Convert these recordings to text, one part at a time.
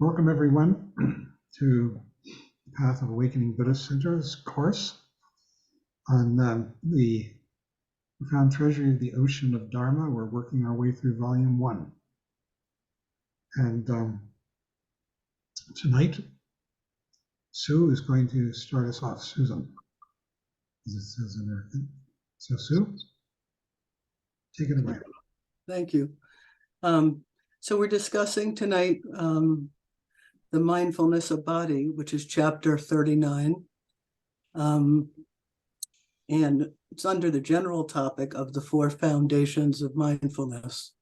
Welcome everyone to Path of Awakening Buddhist Center's course on the profound treasury of the ocean of Dharma. We're working our way through volume 1. And tonight, Sue is going to start us off. Susan, as it says in American. So Sue, take it away. Thank you. So we're discussing tonight the mindfulness of body, which is chapter 39. And it's under the general topic of the 4 foundations of mindfulness.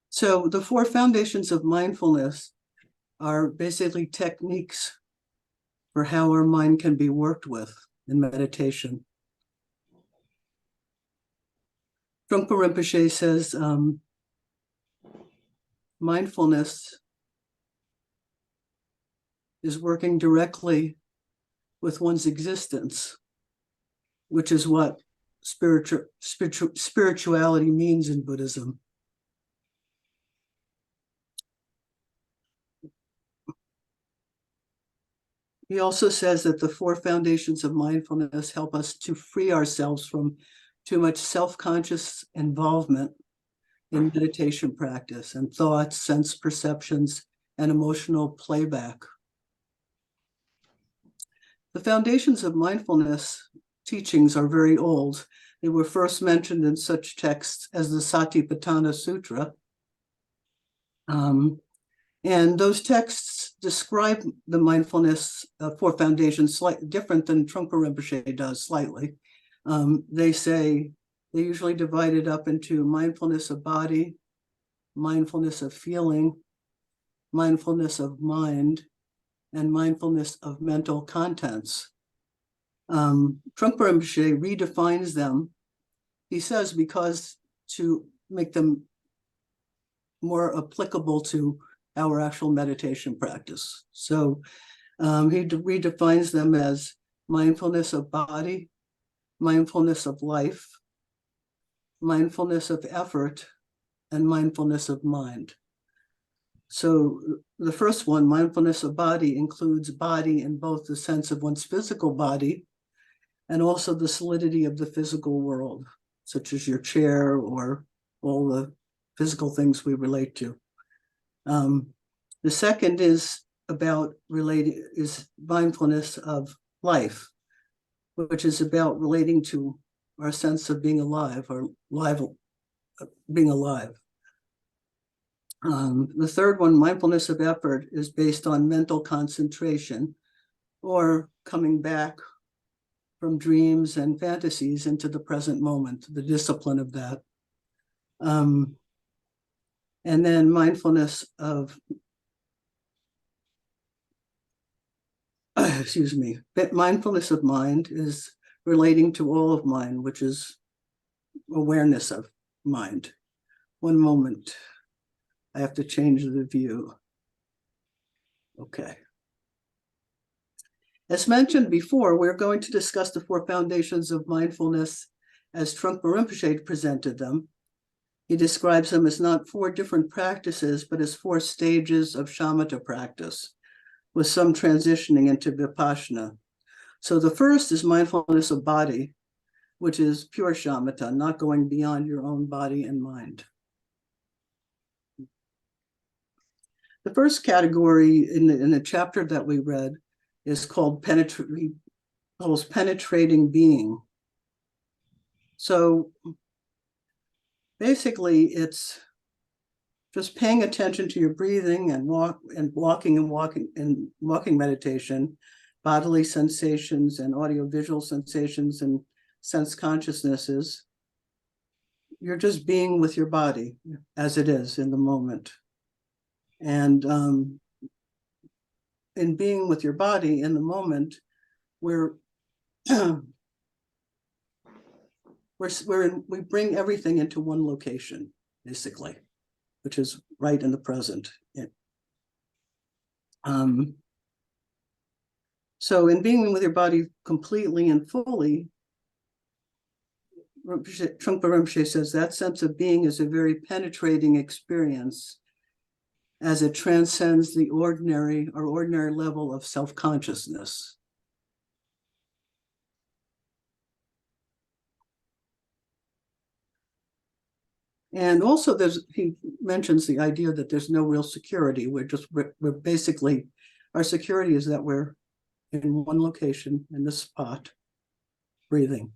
So the 4 foundations of mindfulness are basically techniques for how our mind can be worked with in meditation. Trungpa Rinpoche says mindfulness is working directly with one's existence, which is what spirituality means in Buddhism. He also says that the 4 foundations of mindfulness help us to free ourselves from too much self-conscious involvement in meditation practice and thoughts, sense perceptions, and emotional playback. The foundations of mindfulness teachings are very old. They were first mentioned in such texts as the Satipatthana Sutra. And those texts describe the mindfulness 4 foundations slightly different than Trungpa Rinpoche does slightly. They say they usually divide it up into mindfulness of body, mindfulness of feeling, mindfulness of mind, and mindfulness of mental contents. Trungpa Rinpoche redefines them, he says, because to make them more applicable to our actual meditation practice. So he redefines them as mindfulness of body, mindfulness of life, mindfulness of effort, and mindfulness of mind. So the first one, mindfulness of body, includes body in both the sense of one's physical body and also the solidity of the physical world, such as your chair or all the physical things we relate to. The second is mindfulness of life, which is about relating to our sense of being alive or being alive. The third one, mindfulness of effort, is based on mental concentration or coming back from dreams and fantasies into the present moment, the discipline of that. And then mindfulness of mindfulness of mind is relating to all of mind, which is awareness of mind. One moment. I have to change the view. Okay. As mentioned before, we're going to discuss the 4 foundations of mindfulness as Trungpa Rinpoche presented them. He describes them as not 4 different practices, but as 4 stages of shamatha practice, with some transitioning into vipassana. So the first is mindfulness of body, which is pure shamatha, not going beyond your own body and mind. The first category in the chapter that we read is called penetrating being. So basically, it's just paying attention to your breathing and walking meditation, bodily sensations and audiovisual sensations and sense consciousnesses. You're just being with your body as it is in the moment. And in being with your body in the moment, we bring everything into one location, basically, which is right in the present. So in being with your body completely and fully, Trungpa Rinpoche says that sense of being is a very penetrating experience as it transcends the ordinary level of self-consciousness. And also he mentions the idea that there's no real security. We're basically, our security is that we're in one location in this spot, breathing.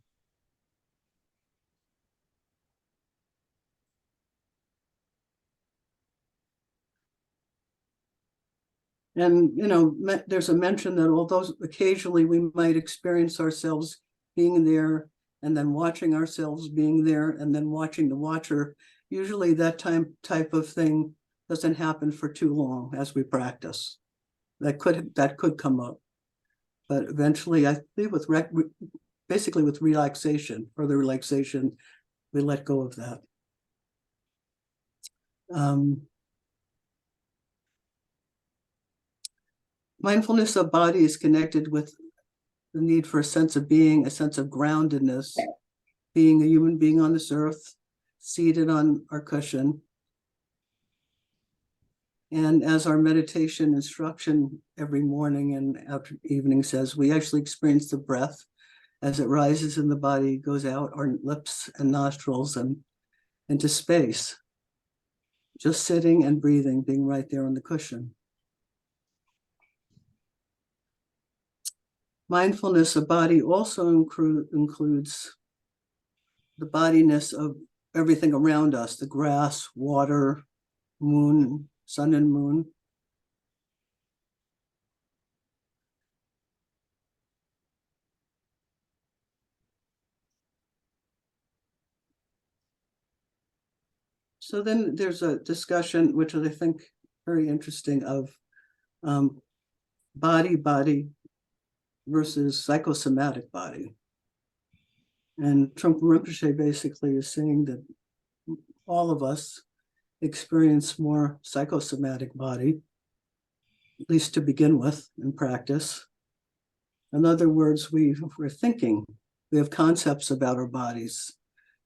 And, there's a mention that although occasionally we might experience ourselves being there and then watching ourselves being there and then watching the watcher, usually that type of thing doesn't happen for too long as we practice. That could come up. But eventually, I think basically with relaxation, further relaxation, we let go of that. Mindfulness of body is connected with the need for a sense of being, a sense of groundedness, being a human being on this earth, seated on our cushion. And as our meditation instruction every morning and after evening says, we actually experience the breath as it rises in the body, goes out our lips and nostrils and into space. Just sitting and breathing, being right there on the cushion. Mindfulness of body also includes the bodiness of everything around us, the grass, water, moon, sun and moon. So then there's a discussion, which I think very interesting, of body versus psychosomatic body. And Trungpa Rinpoche basically is saying that all of us experience more psychosomatic body, at least to begin with in practice. In other words, we're thinking, we have concepts about our bodies,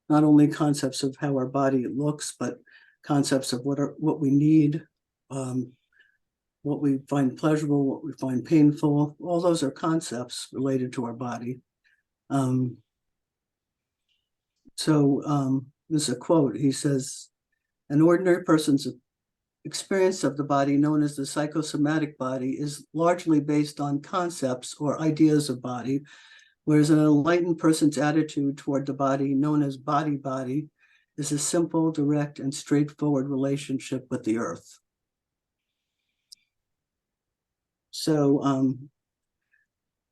not only concepts of how our body looks, but concepts of what we need, what we find pleasurable, what we find painful. All those are concepts related to our body. There's a quote. He says, an ordinary person's experience of the body, known as the psychosomatic body, is largely based on concepts or ideas of body, whereas an enlightened person's attitude toward the body, known as body, is a simple, direct, and straightforward relationship with the earth. So,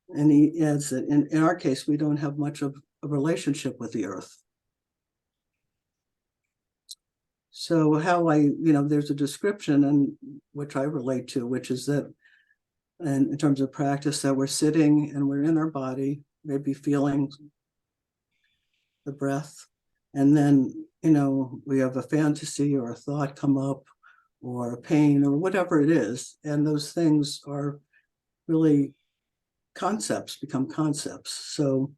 and he adds that in our case, we don't have much of a relationship with the earth. So how there's a description, and which I relate to, which is that, and in terms of practice, that we're sitting and we're in our body, maybe feeling the breath, and then we have a fantasy or a thought come up, or a pain, or whatever it is, and those things are really become concepts. So,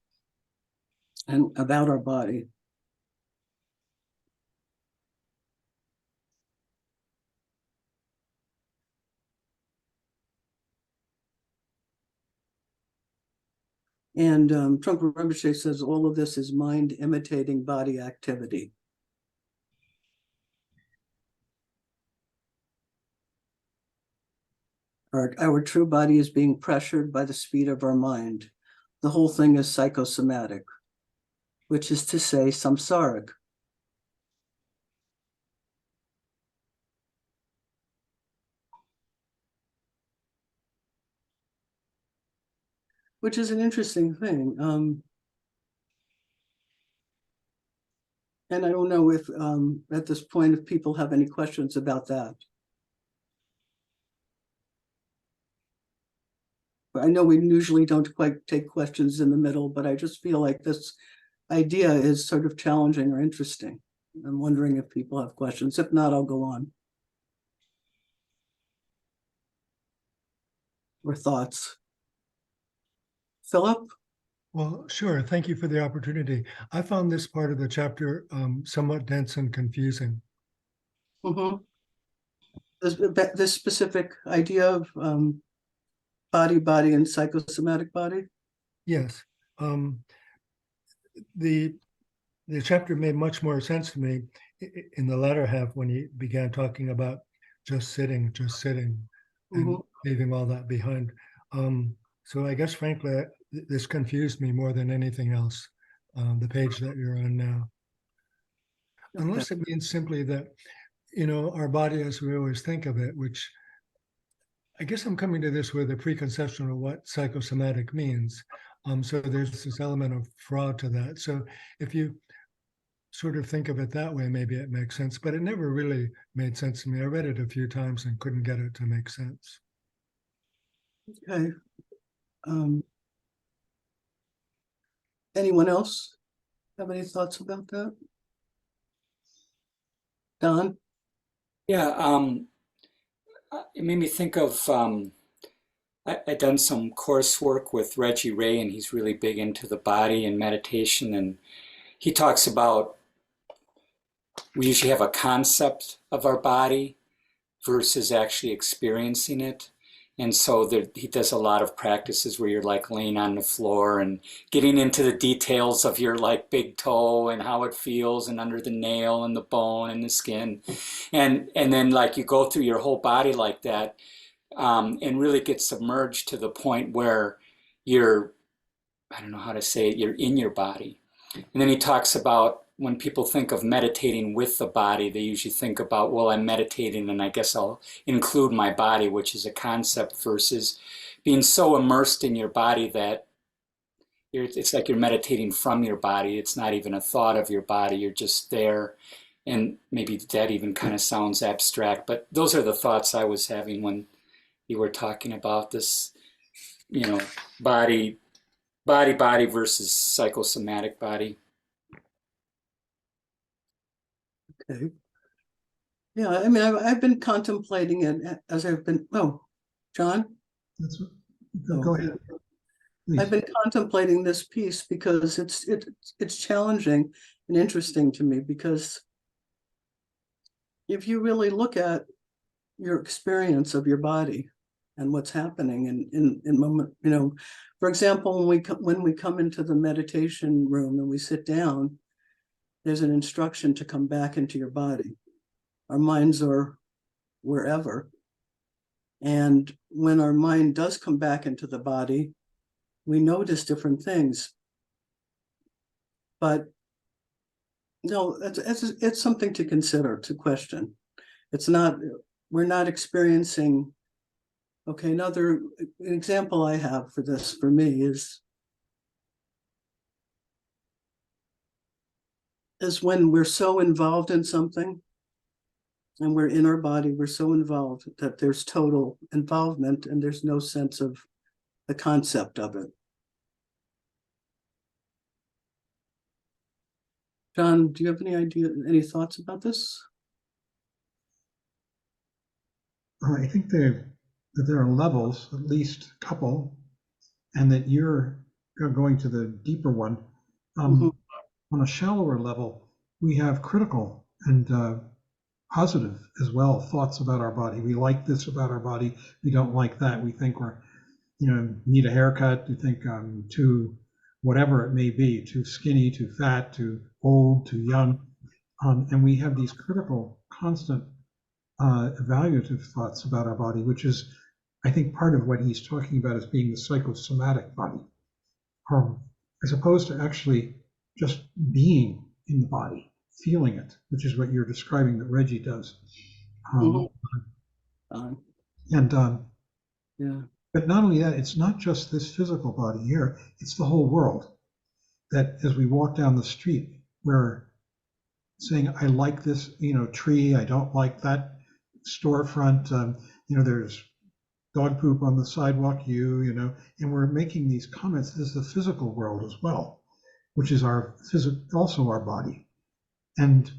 and about our body. And Trungpa Rinpoche says all of this is mind imitating body activity. Our true body is being pressured by the speed of our mind. The whole thing is psychosomatic, which is to say samsaric. Which is an interesting thing. And I don't know if at this point, if people have any questions about that. But I know we usually don't quite take questions in the middle, but I just feel like this idea is sort of challenging or interesting. I'm wondering if people have questions. If not, I'll go on. Or thoughts. Philip? Well, sure. Thank you for the opportunity. I found this part of the chapter somewhat dense and confusing. Mhm. This specific idea of body, and psychosomatic body. Yes. Um, the the chapter made much more sense to me in the latter half when he began talking about just sitting, and Mhm. leaving all that behind. So I guess, frankly, this confused me more than anything else. The page that you're on now, Okay. unless it means simply that our body as we always think of it, which I guess I'm coming to this with a preconception of what psychosomatic means. So there's this element of fraud to that. So if you sort of think of it that way, maybe it makes sense, but it never really made sense to me. I read it a few times and couldn't get it to make sense. Okay. Um, Anyone else have any thoughts about that? Don? Yeah, it made me think of I've done some coursework with Reggie Ray, and he's really big into the body and meditation. And he talks about we usually have a concept of our body versus actually experiencing it. And so he does a lot of practices where you're like laying on the floor and getting into the details of your like big toe and how it feels and under the nail and the bone and the skin. And then like you go through your whole body like that, and really get submerged to the point where you're, I don't know how to say it, you're in your body. And then he talks about when people think of meditating with the body, they usually think about, well, I'm meditating and I guess I'll include my body, which is a concept, versus being so immersed in your body that it's like you're meditating from your body. It's not even a thought of your body. You're just there. And maybe that even kind of sounds abstract, but those are the thoughts I was having when you were talking about this, you know, body, body versus psychosomatic body. Okay. Yeah, I mean, I've been contemplating it as I've been, oh, John? That's what, go Okay. ahead, I've please. been contemplating this piece because it's challenging and interesting to me, because if you really look at your experience of your body and what's happening in moment, for example, when we come into the meditation room and we sit down, there's an instruction to come back into your body. Our minds are wherever. And when our mind does come back into the body, we notice different things. But no, it's something to consider, to question. It's not, we're not experiencing. Okay, another example I have for this, for me, is when we're so involved in something and we're in our body, we're so involved that there's total involvement and there's no sense of the concept of it. John, do you have any thoughts about this? I think that there are levels, at least a couple, and that you're going to the deeper one. Mhm. On a shallower level, we have critical and positive as well thoughts about our body. We like this about our body. We don't like that. We think we're, need a haircut. We think too, whatever it may be, too skinny, too fat, too old, too young. And we have these critical, constant, evaluative thoughts about our body, which is, I think, part of what he's talking about as being the psychosomatic body, as opposed to actually just being in the body, feeling it, which is what you're describing that Reggie does. Mhm. And Yeah. But not only that, it's not just this physical body here; it's the whole world. That as we walk down the street, we're saying, "I like this, tree. I don't like that storefront. There's dog poop on the sidewalk. And we're making these comments. This is the physical world as well, which is also our body. And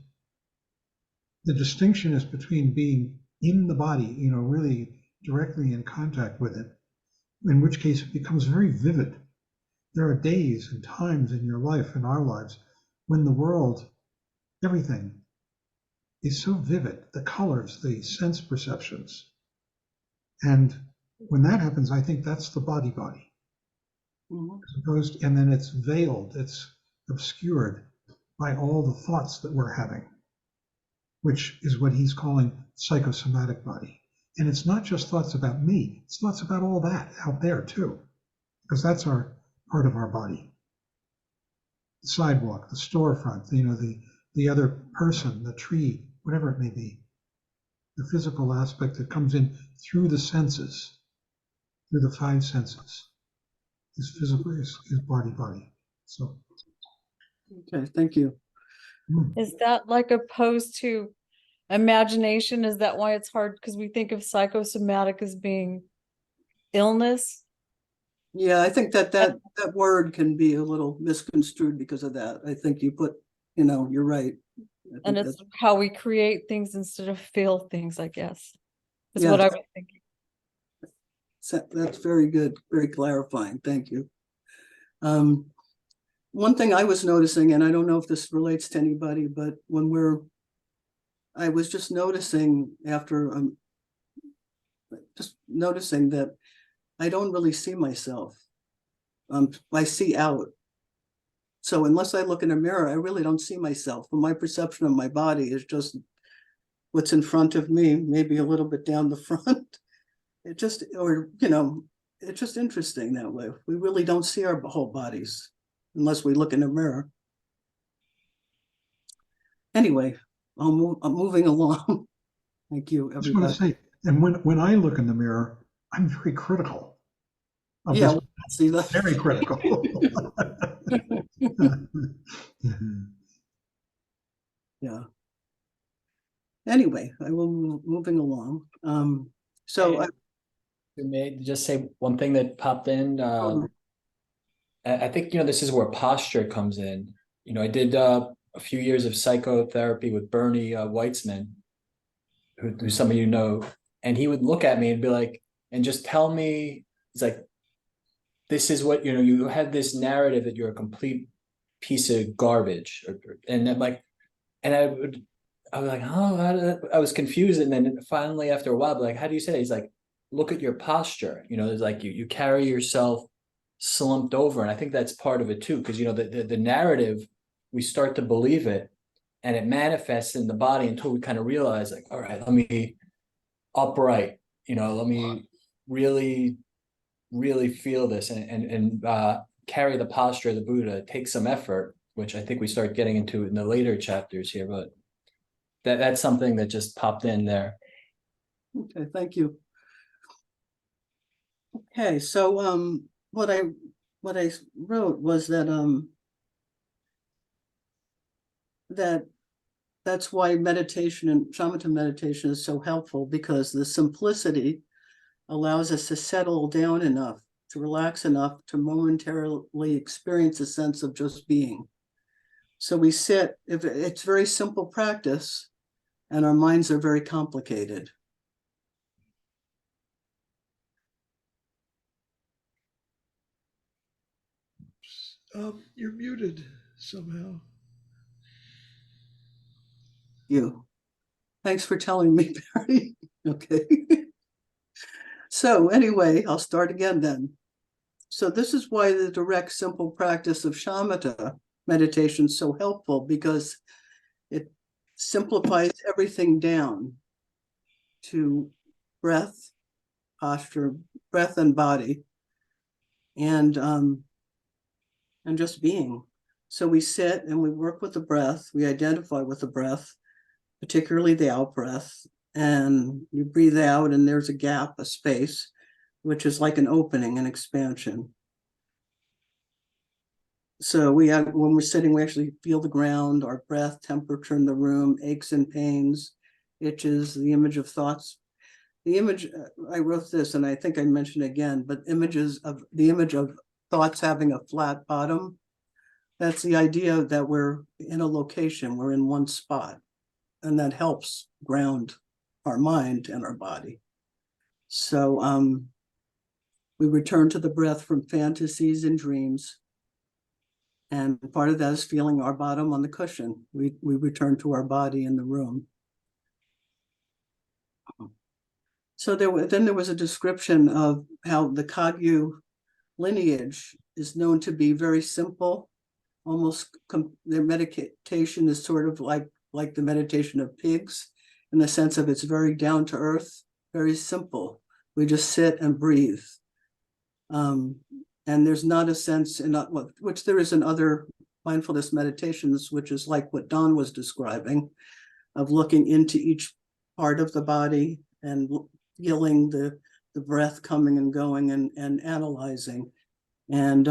the distinction is between being in the body, really directly in contact with it, in which case it becomes very vivid. there are days and times in your life, in our lives, when the world, everything is so vivid, the colors, the sense perceptions. And when that happens, I think that's the body. Mhm. As opposed, and then it's veiled, it's obscured by all the thoughts that we're having, which is what he's calling psychosomatic body. And it's not just thoughts about me, it's thoughts about all that out there too, because that's our part of our body. The sidewalk, the storefront, the other person, the tree, whatever it may be. The physical aspect that comes in through the senses, through the five senses, is physical, is body. So, Okay, thank you. Is that like opposed to imagination? Is that why it's hard? Because we think of psychosomatic as being illness? Yeah, I think that word can be a little misconstrued because of that. I think you put, you're right. I think And it's how we create things instead of feel things, I guess. Is what I Yes. was thinking. That's very good, very clarifying. Thank you. One thing I was noticing, and I don't know if this relates to anybody, but I was just noticing that I don't really see myself. I see out. So unless I look in a mirror, I really don't see myself. But my perception of my body is just what's in front of me, maybe a little bit down the front. It's just interesting that way. We really don't see our whole bodies unless we look in a mirror. Anyway, I'm moving along. Thank you, I just want to everybody. say, and when I look in the mirror, I'm very critical of Yeah, this, see that. very critical. Yeah. Anyway, I will moving along. So May I just say one thing that popped in? I think, this is where posture comes in. I did a few years of psychotherapy with Bernie Weitzman, who some of you know, and he would look at me and be like, and just tell me, he's like, this is what, you had this narrative that you're a complete piece of garbage. And I'm like, and I was like, oh, I was confused. And then finally, after a while, like, how do you say that? He's like, look at your posture. It's like you carry yourself slumped over. And I think that's part of it too, because, the narrative, we start to believe it and it manifests in the body until we kind of realize, like, all right, let me upright, let me really, really feel this and carry the posture of the Buddha. It takes some effort, which I think we start getting into in the later chapters here, but that's something that just popped in there. okay, thank you. Okay, so what I wrote was that's why meditation and shamatha meditation is so helpful, because the simplicity allows us to settle down enough, to relax enough, to momentarily experience a sense of just being. So we sit, if it's very simple practice, and our minds are very complicated. You're muted somehow. Thanks for telling me, Barry. Okay. So anyway, I'll start again then. So this is why the direct, simple practice of shamatha meditation is so helpful, because it simplifies everything down to breath, posture, breath and body, and just being. So we sit and we work with the breath. We identify with the breath, particularly the out breath, and you breathe out and there's a gap, a space, which is like an opening, an expansion. So when we're sitting, we actually feel the ground, our breath, temperature in the room, aches and pains, itches, the image of thoughts. The image, I wrote this and I think I mentioned again, but the image of thoughts having a flat bottom. That's the idea that we're in a location, we're in one spot, and that helps ground our mind and our body. So We return to the breath from fantasies and dreams. And part of that is feeling our bottom on the cushion. We return to our body in the room. So then there was a description of how the Kagyu lineage is known to be very simple. Almost their meditation is sort of like the meditation of pigs, in the sense of it's very down to earth, very simple. We just sit and breathe. And there's not a sense in which there is in other mindfulness meditations, which is like what Don was describing, of looking into each part of the body and feeling the breath coming and going and analyzing. And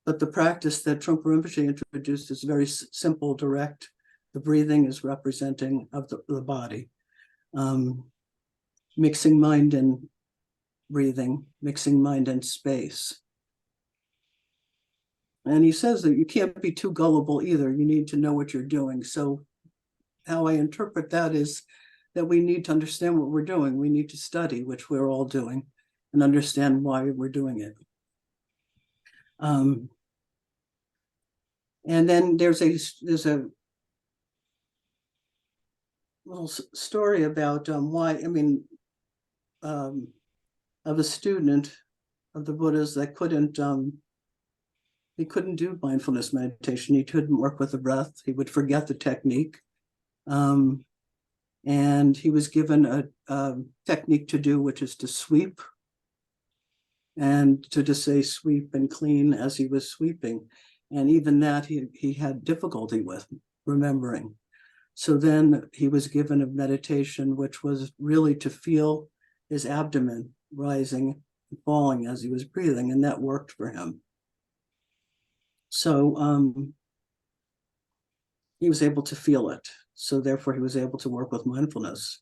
but the practice that Trungpa Rinpoche introduced is very simple, direct. The breathing is representing of the body. Mixing mind and breathing, mixing mind and space. And he says that you can't be too gullible either. You need to know what you're doing. So how I interpret that is that we need to understand what we're doing. We need to study, which we're all doing, and understand why we're doing it. And then there's a little story about why, of a student of the Buddha's that he couldn't do mindfulness meditation. He couldn't work with the breath. He would forget the technique. And he was given a technique to do, which is to sweep, and to just say sweep and clean as he was sweeping. And even that he had difficulty with remembering. So then he was given a meditation, which was really to feel his abdomen rising and falling as he was breathing, and that worked for him. So he was able to feel it. So therefore he was able to work with mindfulness.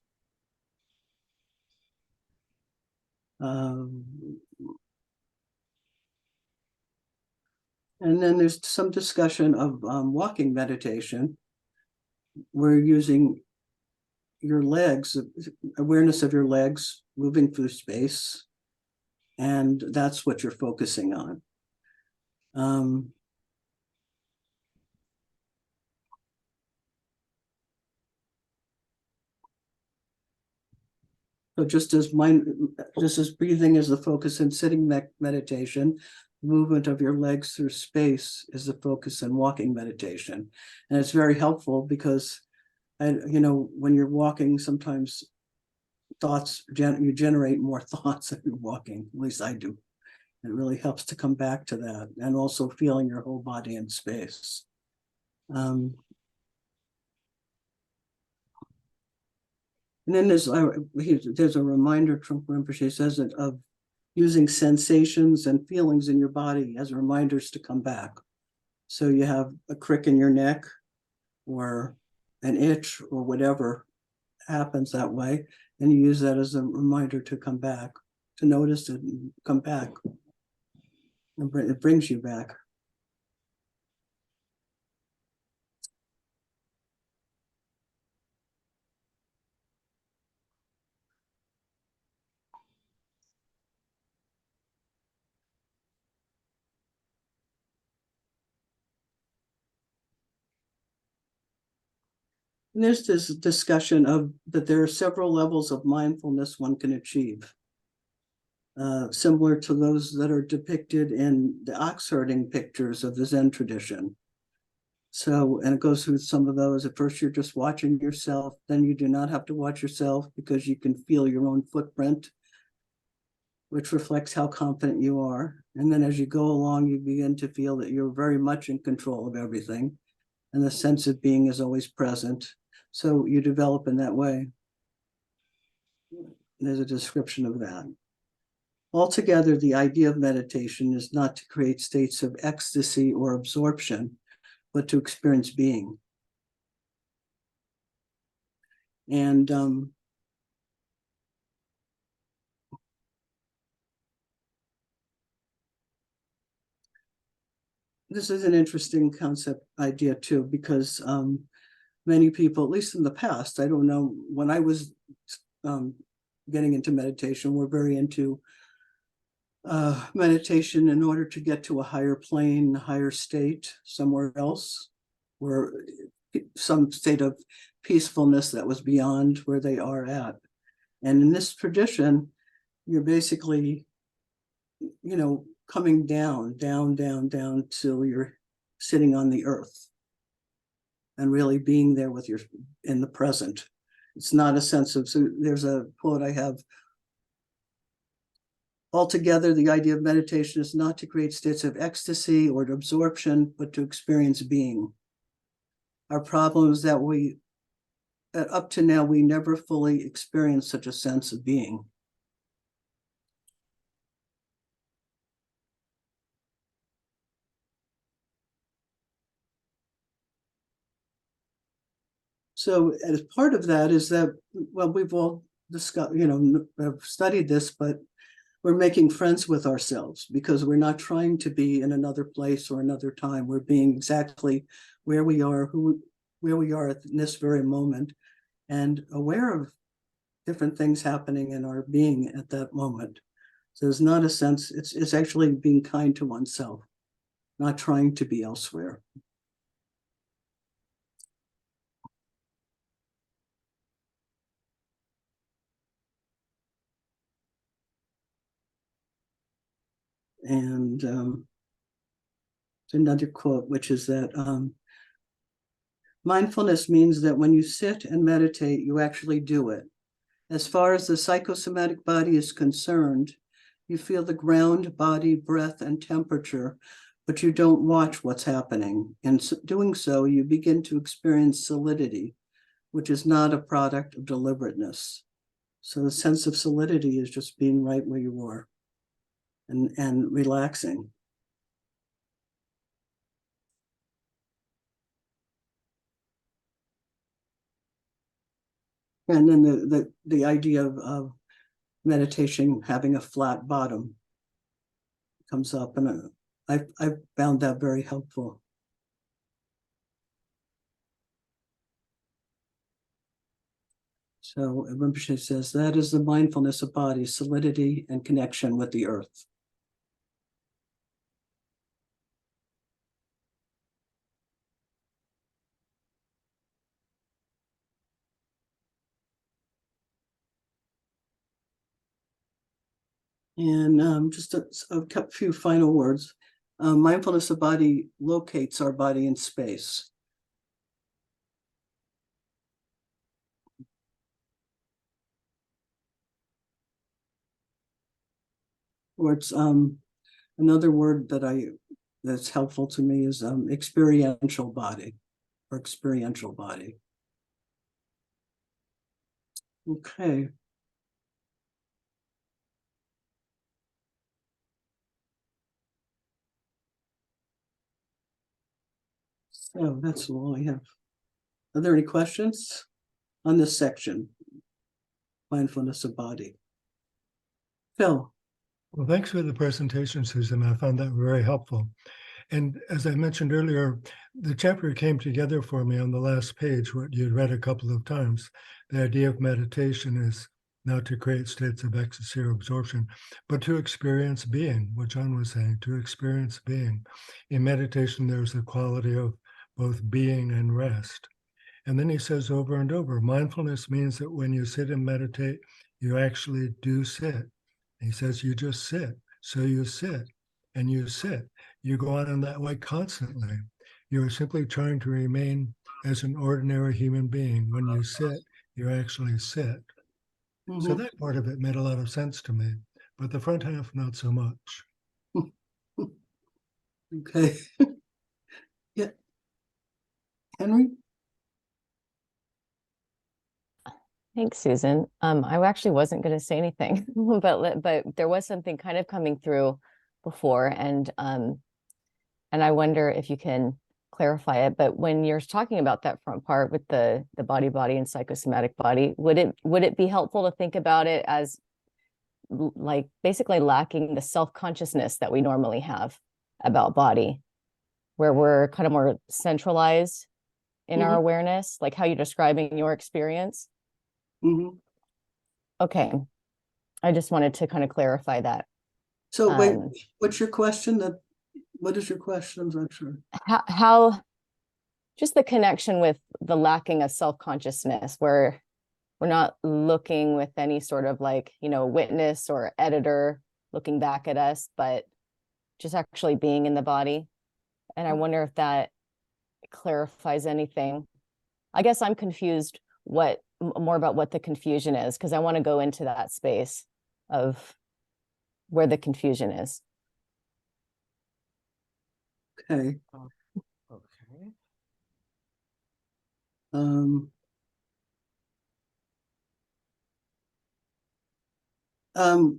And then there's some discussion of walking meditation. We're using your legs, awareness of your legs moving through space, and that's what you're focusing on. So just as breathing is the focus in sitting meditation, movement of your legs through space is the focus in walking meditation. And it's very helpful because, when you're walking, sometimes you generate more thoughts as you're walking, at least I do. It really helps to come back to that, and also feeling your whole body in space. And then there's a reminder, Trungpa Rinpoche says it, of using sensations and feelings in your body as reminders to come back. So you have a crick in your neck or an itch or whatever happens that way, and you use that as a reminder to come back, to notice it and come back. And it brings you back. And there's this discussion of that there are several levels of mindfulness one can achieve, similar to those that are depicted in the ox herding pictures of the Zen tradition. So, and it goes through some of those. At first, you're just watching yourself. Then you do not have to watch yourself because you can feel your own footprint, which reflects how confident you are. And then as you go along, you begin to feel that you're very much in control of everything. And the sense of being is always present. So you develop in that way. There's a description of that. Altogether, the idea of meditation is not to create states of ecstasy or absorption, but to experience being. And this is an interesting concept idea too, because many people, at least in the past, I don't know, when I was getting into meditation, were very into meditation in order to get to a higher plane, a higher state somewhere else, where some state of peacefulness that was beyond where they are at. And in this tradition, you're basically, coming down till you're sitting on the earth and really being there with in the present. It's not a sense of, so there's a quote I have: altogether, the idea of meditation is not to create states of ecstasy or absorption, but to experience being. Our problem is that up to now, we never fully experienced such a sense of being. So as part of that is that, well, we've all discussed, have studied this, but we're making friends with ourselves because we're not trying to be in another place or another time. We're being exactly where we are, where we are in this very moment, and aware of different things happening in our being at that moment. So there's not a sense, it's actually being kind to oneself, not trying to be elsewhere. And another quote, which is that mindfulness means that when you sit and meditate, you actually do it. As far as the psychosomatic body is concerned, you feel the ground, body, breath, and temperature, but you don't watch what's happening. In doing so, you begin to experience solidity, which is not a product of deliberateness. So the sense of solidity is just being right where you are and relaxing. And then the idea of meditation having a flat bottom comes up, and I found that very helpful. So Rinpoche says that is the mindfulness of body, solidity, and connection with the earth. And just a few final words. Mindfulness of body locates our body in space. Or it's another word that's helpful to me is experiential body or experiential body. Okay. So that's all I have. Are there any questions on this section? Mindfulness of body. Phil. Well, thanks for the presentation, Susan. I found that very helpful. And as I mentioned earlier, the chapter came together for me on the last page, what you'd read a couple of times. The idea of meditation is not to create states of ecstasy or absorption, but to experience being, what John was saying, to experience being. In meditation, there's a quality of both being and rest. And then he says over and over, mindfulness means that when you sit and meditate, you actually do sit. He says you just sit. So you sit and you sit. You go on in that way constantly. You're simply trying to remain as an ordinary human being. When you sit, you actually sit. Mm-hmm. So that part of it made a lot of sense to me, but the front half, not so much. Okay. Yeah. Henry? Thanks, Susan. I actually wasn't going to say anything, but there was something kind of coming through before, and I wonder if you can clarify it. But when you're talking about that front part with the body and psychosomatic body, would it be helpful to think about it as like basically lacking the self-consciousness that we normally have about body, where we're kind of more centralized in our awareness, like how you're describing your experience? Mm-hmm. Okay. I just wanted to kind of clarify that. So wait, Um, what's your question? What is your question? I'm not sure. how just the connection with the lacking of self-consciousness, where we're not looking with any sort of like, witness or editor looking back at us, but just actually being in the body. And I wonder if that clarifies anything. I guess I'm confused more about what the confusion is, because I want to go into that space of where the confusion is. Okay. Okay.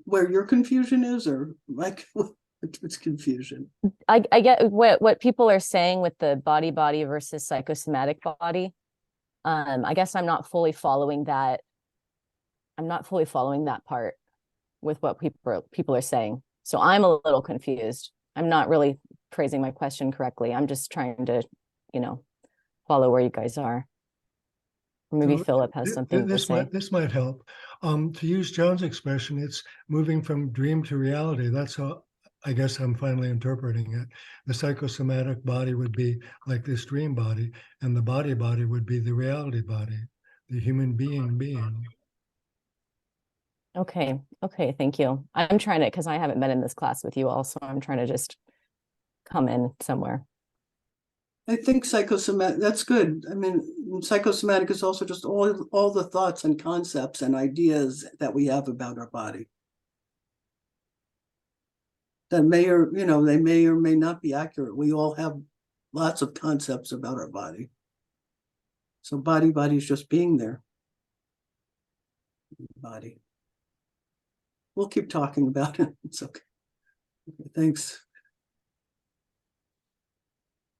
Where your confusion is, or like what's confusion? I get what people are saying with the body versus psychosomatic body. I guess I'm not fully following that. I'm not fully following that part with what people are saying. So I'm a little confused. I'm not really phrasing my question correctly. I'm just trying to, follow where you guys are. Or maybe So Philip has something to say. This might help. To use Joan's expression, it's moving from dream to reality. That's how I guess I'm finally interpreting it. The psychosomatic body would be like this dream body, and the body would be the reality body, the human being. Okay, thank you. I'm trying to, because I haven't been in this class with you all, so I'm trying to just come in somewhere. I think psychosomatic, that's good. I mean, psychosomatic is also just all the thoughts and concepts and ideas that we have about our body. That they may or may not be accurate. We all have lots of concepts about our body. So body is just being there. Body. We'll keep talking about it. It's okay. Okay, thanks.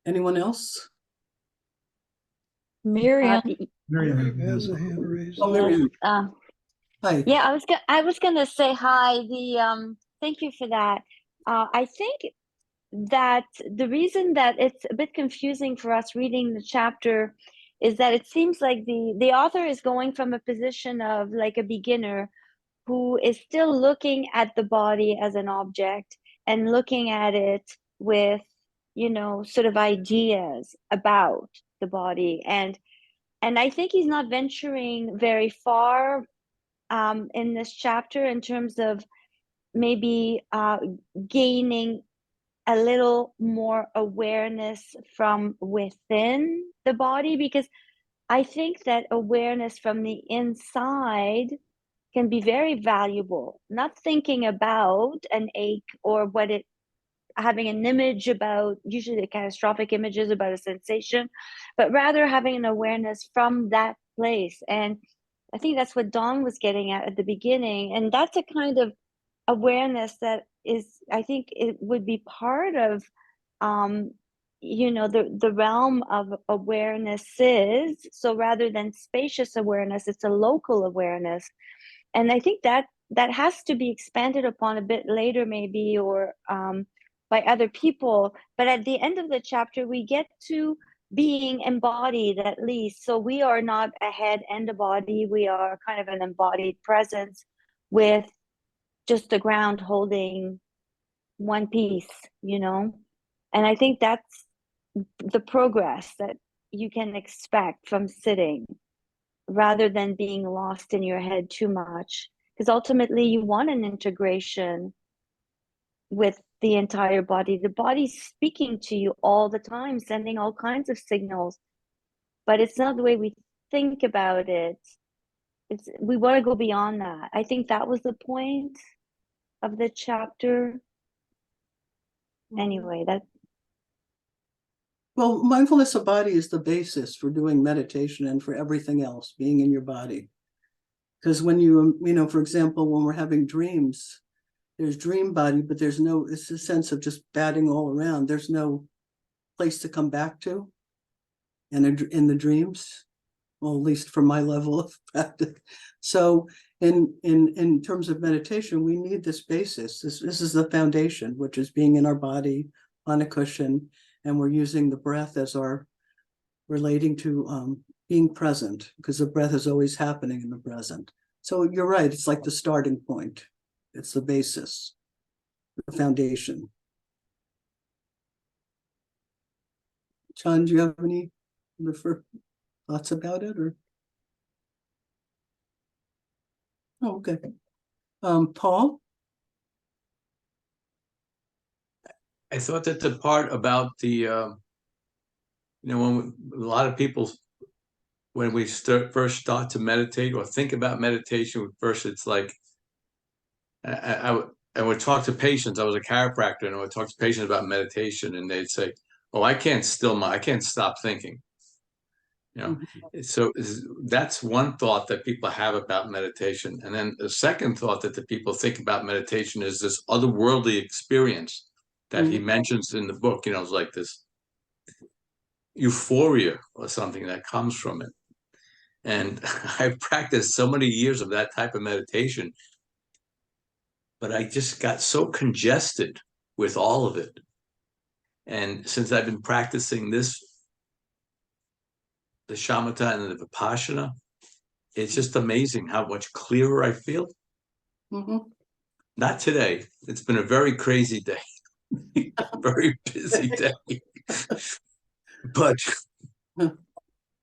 Anyone else? Miriam, Miriam has a hand raised. Oh, Miriam. Hi. Yeah, I was gonna say hi. Thank you for that. I think that the reason that it's a bit confusing for us reading the chapter is that it seems like the author is going from a position of like a beginner who is still looking at the body as an object and looking at it with, sort of ideas about the body. And I think he's not venturing very far in this chapter in terms of maybe gaining a little more awareness from within the body, because I think that awareness from the inside can be very valuable. Not thinking about an ache or having an image about, usually the catastrophic images about a sensation, but rather having an awareness from that place. And I think that's what Dawn was getting at the beginning. And that's a kind of awareness that is, I think it would be part of, the realm of awarenesses. So rather than spacious awareness, it's a local awareness. And I think that has to be expanded upon a bit later, maybe, or by other people. But at the end of the chapter, we get to being embodied, at least. So we are not a head and a body. We are kind of an embodied presence with just the ground holding one piece, And I think that's the progress that you can expect from sitting, rather than being lost in your head too much. Because ultimately you want an integration with the entire body. The body's speaking to you all the time, sending all kinds of signals, but it's not the way we think about it. We want to go beyond that. I think that was the point of the chapter. Anyway, Well, mindfulness of body is the basis for doing meditation and for everything else, being in your body. Because when for example, when we're having dreams, there's dream body, but it's a sense of just batting all around. There's no place to come back to in the dreams, well, at least for my level of practice. So in terms of meditation, we need this basis. This is the foundation, which is being in our body on a cushion, and we're using the breath as our relating to being present, because the breath is always happening in the present. So you're right, it's like the starting point. It's the basis. the foundation. John, do you have any thoughts about it, or? Oh, okay. Paul? I thought that the part about the, when a lot of people, when we first start to meditate or think about meditation, first it's like, I would talk to patients. I was a chiropractor, and I would talk to patients about meditation, and they'd say, "Oh, I can't stop thinking." So that's one thought that people have about meditation. And then the second thought that the people think about meditation is this otherworldly experience that he mentions in the book. It's like this euphoria or something that comes from it. And I've practiced so many years of that type of meditation, but I just got so congested with all of it. And since I've been practicing this, the shamatha and the vipassana, it's just amazing how much clearer I feel. Not today. It's been a very crazy day, very busy day. But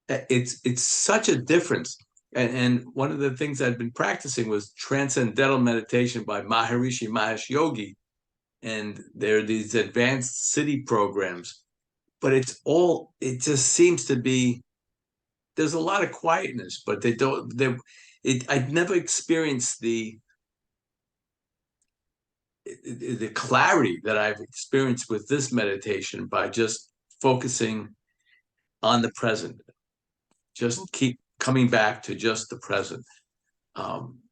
it's such a difference. And one of the things I'd been practicing was transcendental meditation by Maharishi Mahesh Yogi. And there are these advanced city programs. But it just seems to be, there's a lot of quietness, but I'd never experienced the clarity that I've experienced with this meditation by just focusing on the present. Just keep coming back to just the present.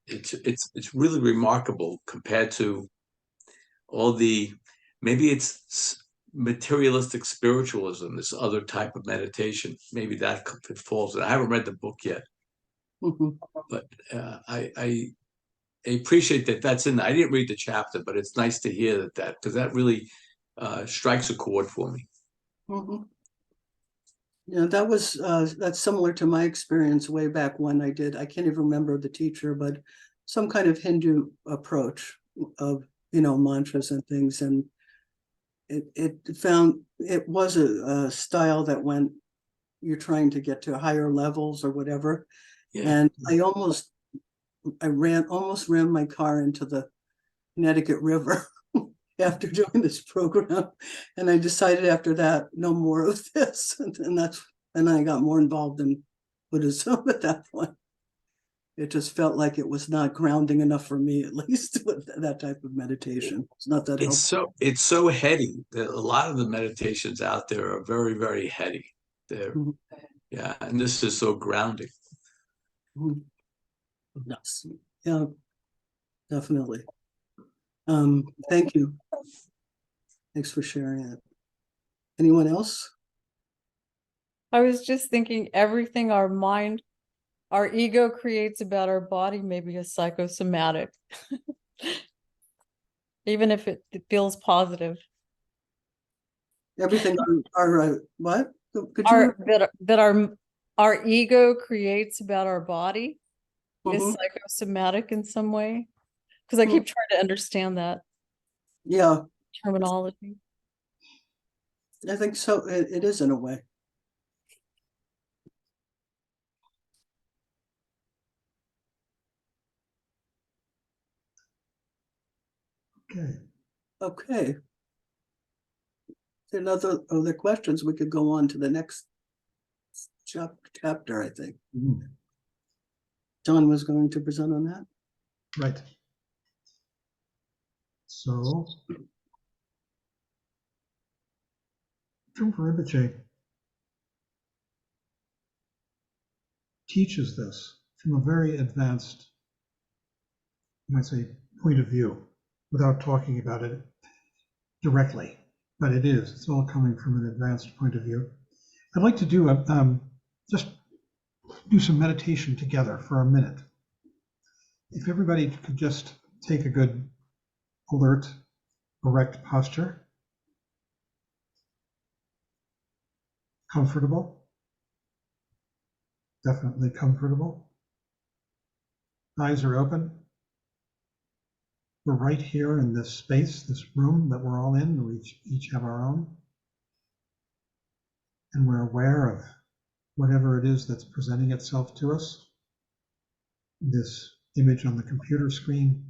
It's really remarkable compared to all maybe it's materialistic spiritualism, this other type of meditation. Maybe that falls. I haven't read the book yet, but I appreciate that that's in there. I didn't read the chapter, but it's nice to hear that because that really strikes a chord for me. Yeah, that's similar to my experience way back when I can't even remember the teacher, but some kind of Hindu approach of, mantras and things. And it was a style that you're trying to get to higher levels or whatever. Yeah. And I almost ran my car into the Connecticut River after doing this program. And I decided after that, no more of this. And I got more involved in Buddhism at that point. It just felt like it was not grounding enough for me, at least with that type of meditation. It's not that helpful. It's so heady. A lot of the meditations out there are very, very heady. Yeah, and this is so grounding. Yes. Yeah, definitely. Thank you. Thanks for sharing it. Anyone else? I was just thinking everything our ego creates about our body maybe is psychosomatic. Even if it feels positive. Everything what? Our ego creates about our body is psychosomatic in some way. Because I keep trying to understand that. Yeah. Terminology. I think so. It is in a way. Okay. If there are other questions, we could go on to the next chapter, I think. John was going to present on that. Right. So, Trungpa Rinpoche teaches this from a very advanced, you might say, point of view, without talking about it directly. But it's all coming from an advanced point of view. I'd like to do just do some meditation together for a minute. If everybody could just take a good, alert, erect posture. Comfortable. Definitely comfortable. Eyes are open. we're right here in this space, this room that we're all in. We each have our own. And we're aware of whatever it is that's presenting itself to us. This image on the computer screen,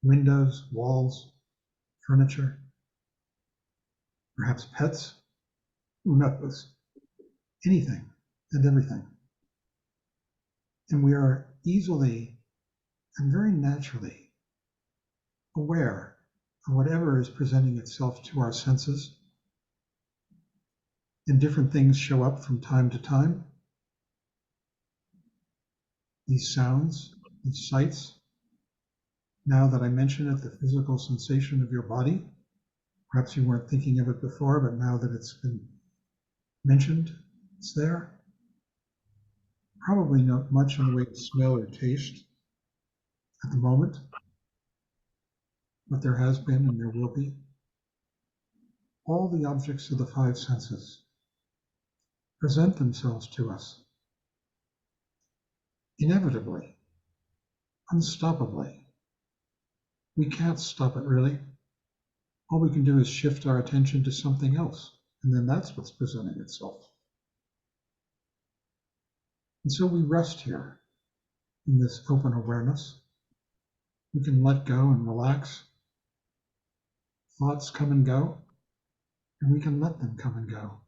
windows, walls, furniture, perhaps pets, who knows, anything and everything. And we are easily and very naturally aware of whatever is presenting itself to our senses. And different things show up from time to time. These sounds, these sights. Now that I mention it, the physical sensation of your body. Perhaps you weren't thinking of it before, but now that it's been mentioned, it's there. Probably not much in the way of smell or taste at the moment, but there has been and there will be. All the objects of the five senses present themselves to us inevitably, unstoppably. We can't stop it really. All we can do is shift our attention to something else, and then that's what's presenting itself. And so we rest here in this open awareness. We can let go and relax. Thoughts come and go, and we can let them come and go.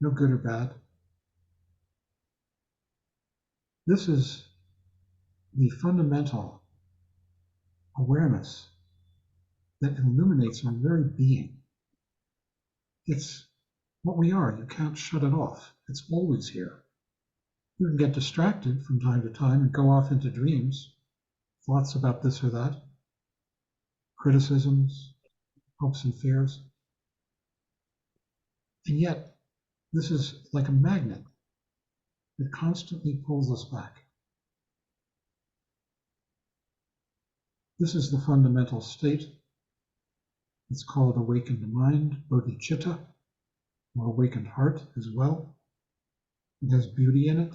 No good or bad. This is the fundamental awareness that illuminates our very being. It's what we are. You can't shut it off. It's always here. You can get distracted from time to time and go off into dreams, thoughts about this or that, criticisms, hopes and fears. And yet, this is like a magnet that constantly pulls us back. This is the fundamental state. It's called awakened mind, bodhicitta, or awakened heart as well. It has beauty in it.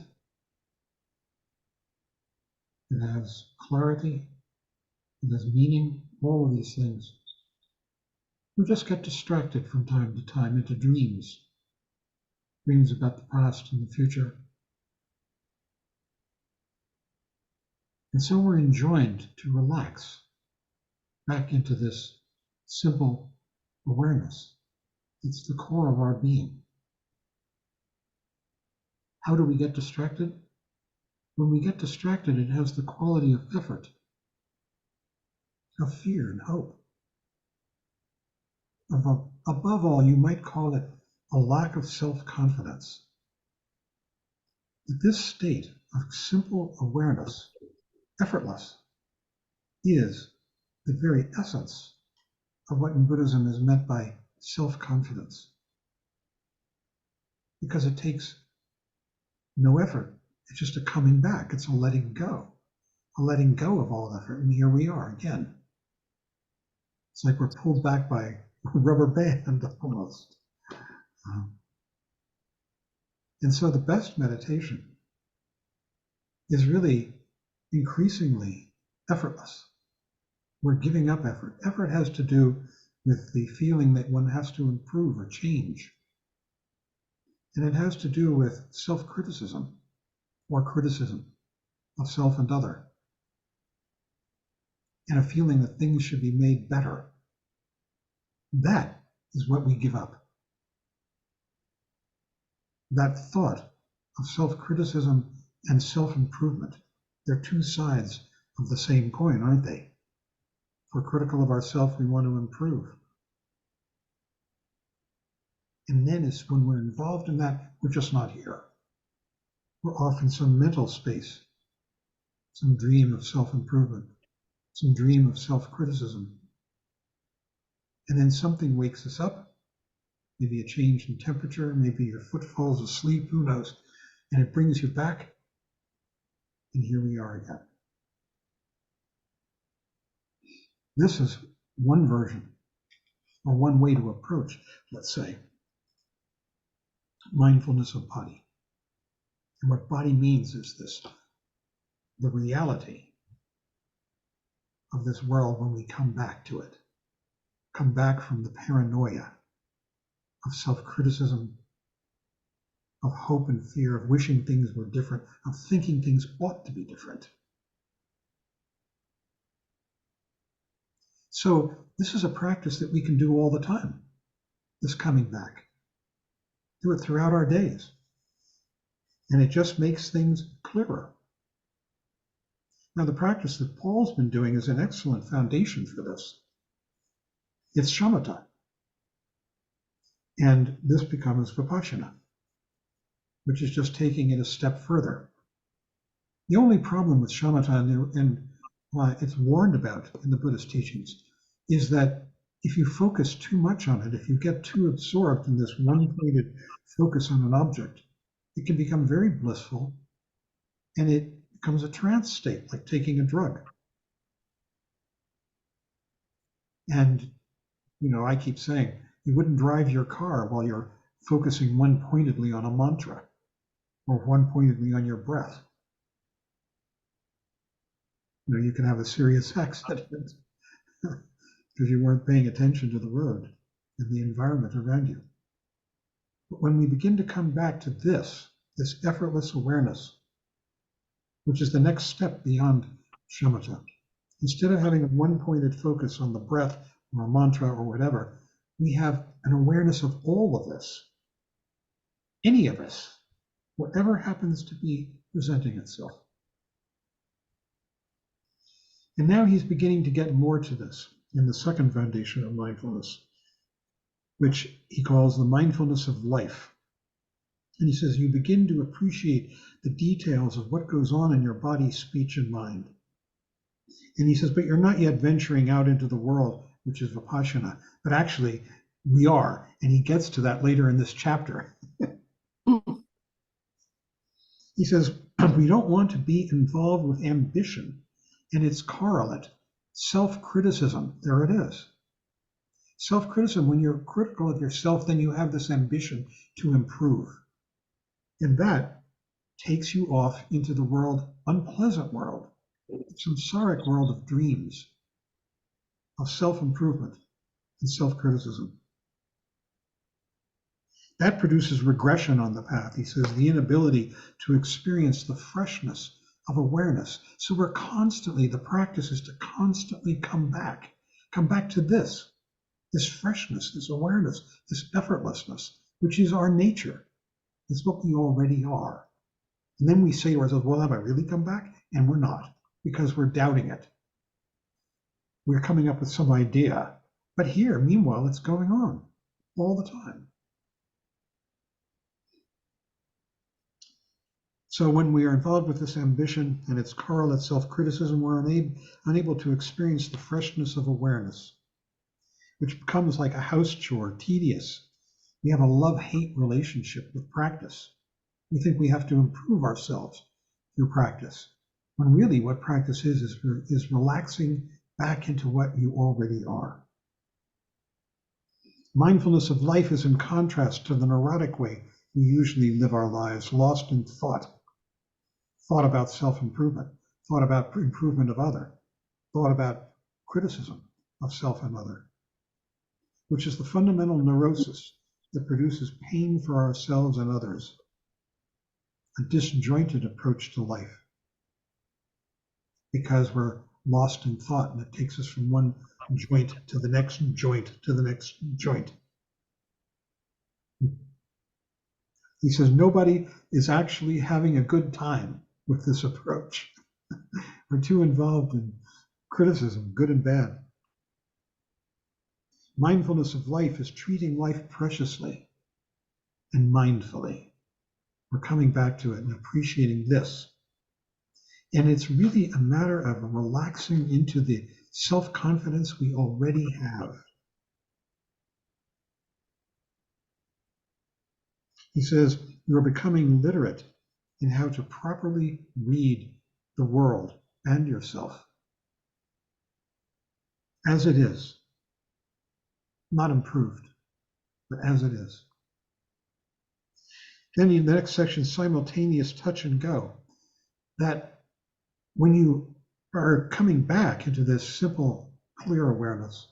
It has clarity. It has meaning, all of these things. We just get distracted from time to time into dreams. Dreams about the past and the future. And so we're enjoined to relax back into this simple awareness. It's the core of our being. How do we get distracted? When we get distracted, it has the quality of effort, of fear and hope. Above all, you might call it a lack of self-confidence. This state of simple awareness, effortless, is the very essence of what in Buddhism is meant by self-confidence. Because it takes no effort. It's just a coming back. It's a letting go of all effort. And here we are again. It's like we're pulled back by a rubber band almost. And so the best meditation is really increasingly effortless. We're giving up effort. Effort has to do with the feeling that one has to improve or change. And it has to do with self-criticism or criticism of self and other. And a feeling that things should be made better. That is what we give up. That thought of self-criticism and self-improvement, they're two sides of the same coin, aren't they? If we're critical of ourselves, we want to improve. And then it's when we're involved in that, we're just not here. We're off in some mental space, some dream of self-improvement, some dream of self-criticism. And then something wakes us up, maybe a change in temperature, maybe your foot falls asleep, who knows, and it brings you back, and here we are again. This is one version, or one way to approach, let's say, mindfulness of body. And what body means is this, the reality of this world when we come back to it. Come back from the paranoia of self-criticism, of hope and fear, of wishing things were different, of thinking things ought to be different. So this is a practice that we can do all the time, this coming back. Do it throughout our days. And it just makes things clearer. Now, the practice that Paul's been doing is an excellent foundation for this. It's shamatha. And this becomes vipassana, which is just taking it a step further. The only problem with shamatha, and it's warned about in the Buddhist teachings, is that if you focus too much on it, if you get too absorbed in this one-pointed focus on an object, it can become very blissful, and it becomes a trance state, like taking a drug. And, I keep saying, you wouldn't drive your car while you're focusing one-pointedly on a mantra or one-pointedly on your breath. You can have a serious accident because you weren't paying attention to the road and the environment around you. But when we begin to come back to this effortless awareness, which is the next step beyond shamatha, instead of having a one-pointed focus on the breath or a mantra or whatever, we have an awareness of all of this, any of this, whatever happens to be presenting itself. And now he's beginning to get more to this in the second foundation of mindfulness, which he calls the mindfulness of life. And he says, you begin to appreciate the details of what goes on in your body, speech, and mind. And he says, but you're not yet venturing out into the world, which is vipassana, but actually we are. And he gets to that later in this chapter. He says, we don't want to be involved with ambition and its correlate, self-criticism. There it is. Self-criticism, when you're critical of yourself, then you have this ambition to improve. And that takes you off into the world, unpleasant world, samsaric world of dreams, of self-improvement and self-criticism. That produces regression on the path. He says the inability to experience the freshness of awareness. So the practice is to constantly come back to this freshness, this awareness, this effortlessness, which is our nature. It's what we already are. And then we say to ourselves, well, have I really come back? And we're not, because we're doubting it. We're coming up with some idea. But here, meanwhile, it's going on all the time. So when we are involved with this ambition and its correlate self-criticism, we're unable to experience the freshness of awareness, which becomes like a house chore, tedious. We have a love-hate relationship with practice. We think we have to improve ourselves through practice, when really what practice is relaxing back into what you already are. Mindfulness of life is in contrast to the neurotic way we usually live our lives, lost in thought about self-improvement, thought about improvement of other, thought about criticism of self and other, which is the fundamental neurosis that produces pain for ourselves and others, a disjointed approach to life, because we're lost in thought and it takes us from one joint to the next joint to the next joint. He says nobody is actually having a good time with this approach. We're too involved in criticism, good and bad. Mindfulness of life is treating life preciously and mindfully. We're coming back to it and appreciating this. And it's really a matter of relaxing into the self-confidence we already have. He says, you're becoming literate in how to properly read the world and yourself as it is, not improved, but as it is. Then in the next section, simultaneous touch and go, that when you are coming back into this simple, clear awareness.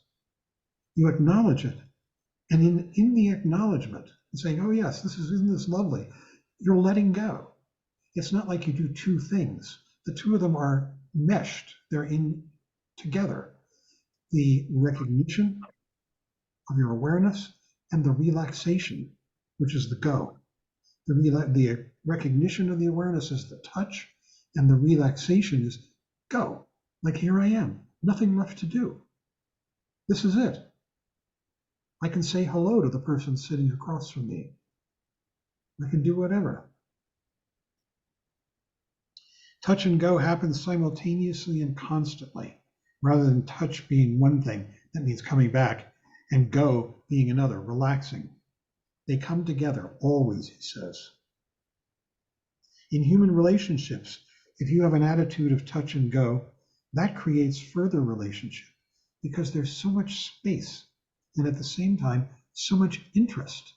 You acknowledge it. And in the acknowledgement, saying, oh yes, isn't this lovely? You're letting go. It's not like you do two things. The two of them are meshed. They're in together. The recognition of your awareness and the relaxation, which is the go. The recognition of the awareness is the touch, and the relaxation is go. Like, here I am, nothing left to do. This is it. I can say hello to the person sitting across from me. I can do whatever. Touch and go happens simultaneously and constantly, rather than touch being one thing, that means coming back, and go being another, relaxing. They come together always, he says. In human relationships, if you have an attitude of touch and go, that creates further relationship because there's so much space and at the same time, so much interest.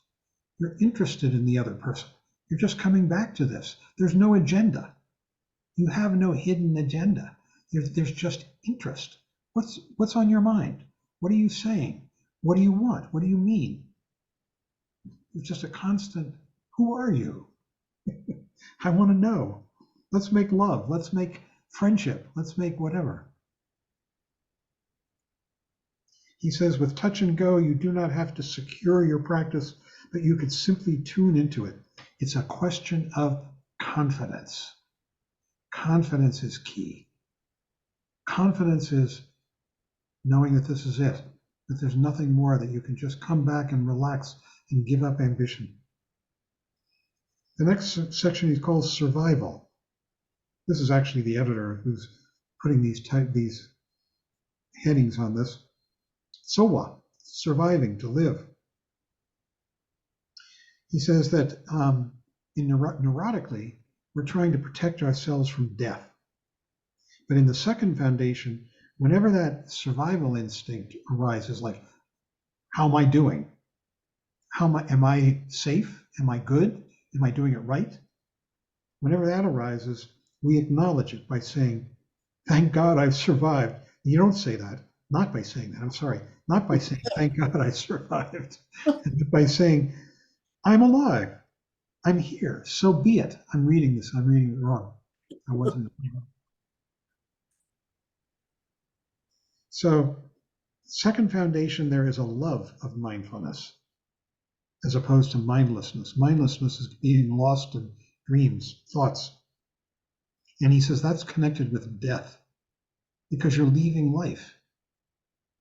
You're interested in the other person. You're just coming back to this. There's no agenda. You have no hidden agenda. There's just interest. What's on your mind? What are you saying? What do you want? What do you mean? It's just a constant, who are you? I want to know. Let's make love. Let's make friendship. Let's make whatever. He says, with touch and go, you do not have to secure your practice, but you could simply tune into it. It's a question of confidence. Confidence is key. Confidence is knowing that this is it, that there's nothing more, that you can just come back and relax and give up ambition. The next section he calls survival. This is actually the editor who's putting these headings on this. Sowa, surviving, to live. He says that neurotically, we're trying to protect ourselves from death. But in the second foundation, whenever that survival instinct arises, like, how am I doing? Am I safe? Am I good? Am I doing it right? Whenever that arises, we acknowledge it by saying, thank God I've survived. You don't say that, not by saying that, I'm sorry, not by saying, thank God I survived, but by saying, I'm alive. I'm here. So be it. I'm reading this. I'm reading it wrong. I wasn't. So, second foundation, there is a love of mindfulness as opposed to mindlessness. Mindlessness is being lost in dreams, thoughts. And he says that's connected with death because you're leaving life.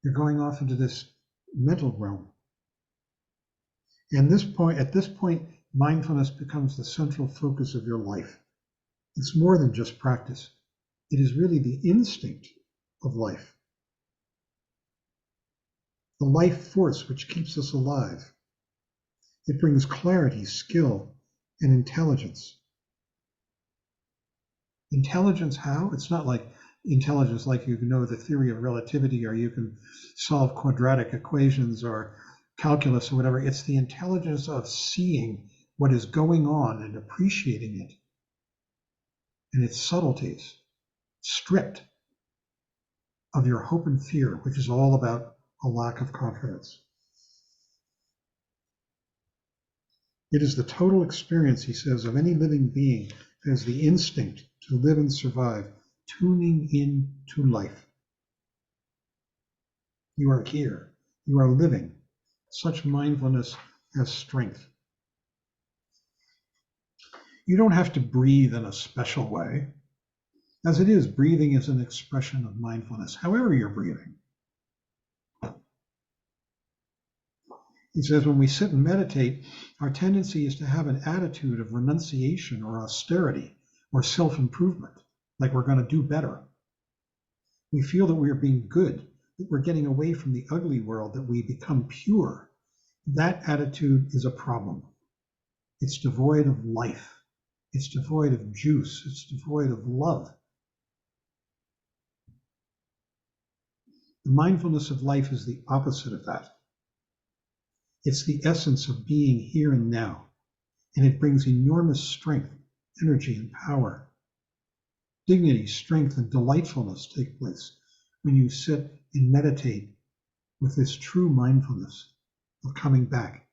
You're going off into this mental realm. And at this point, mindfulness becomes the central focus of your life. It's more than just practice. It is really the instinct of life. The life force which keeps us alive. It brings clarity, skill, and intelligence. Intelligence how? It's not like intelligence like you know the theory of relativity or you can solve quadratic equations or calculus or whatever. It's the intelligence of seeing what is going on and appreciating it and its subtleties, stripped of your hope and fear, which is all about a lack of confidence. It is the total experience, he says, of any living being who has the instinct to live and survive, tuning in to life. You are here. You are living. Such mindfulness has strength. You don't have to breathe in a special way. As it is, breathing is an expression of mindfulness, however you're breathing. He says when we sit and meditate, our tendency is to have an attitude of renunciation or austerity or self-improvement, like we're going to do better. We feel that we're being good, that we're getting away from the ugly world, that we become pure. That attitude is a problem. It's devoid of life. It's devoid of juice. It's devoid of love. The mindfulness of life is the opposite of that. It's the essence of being here and now, and it brings enormous strength, energy, and power. Dignity, strength, and delightfulness take place when you sit and meditate with this true mindfulness of coming back.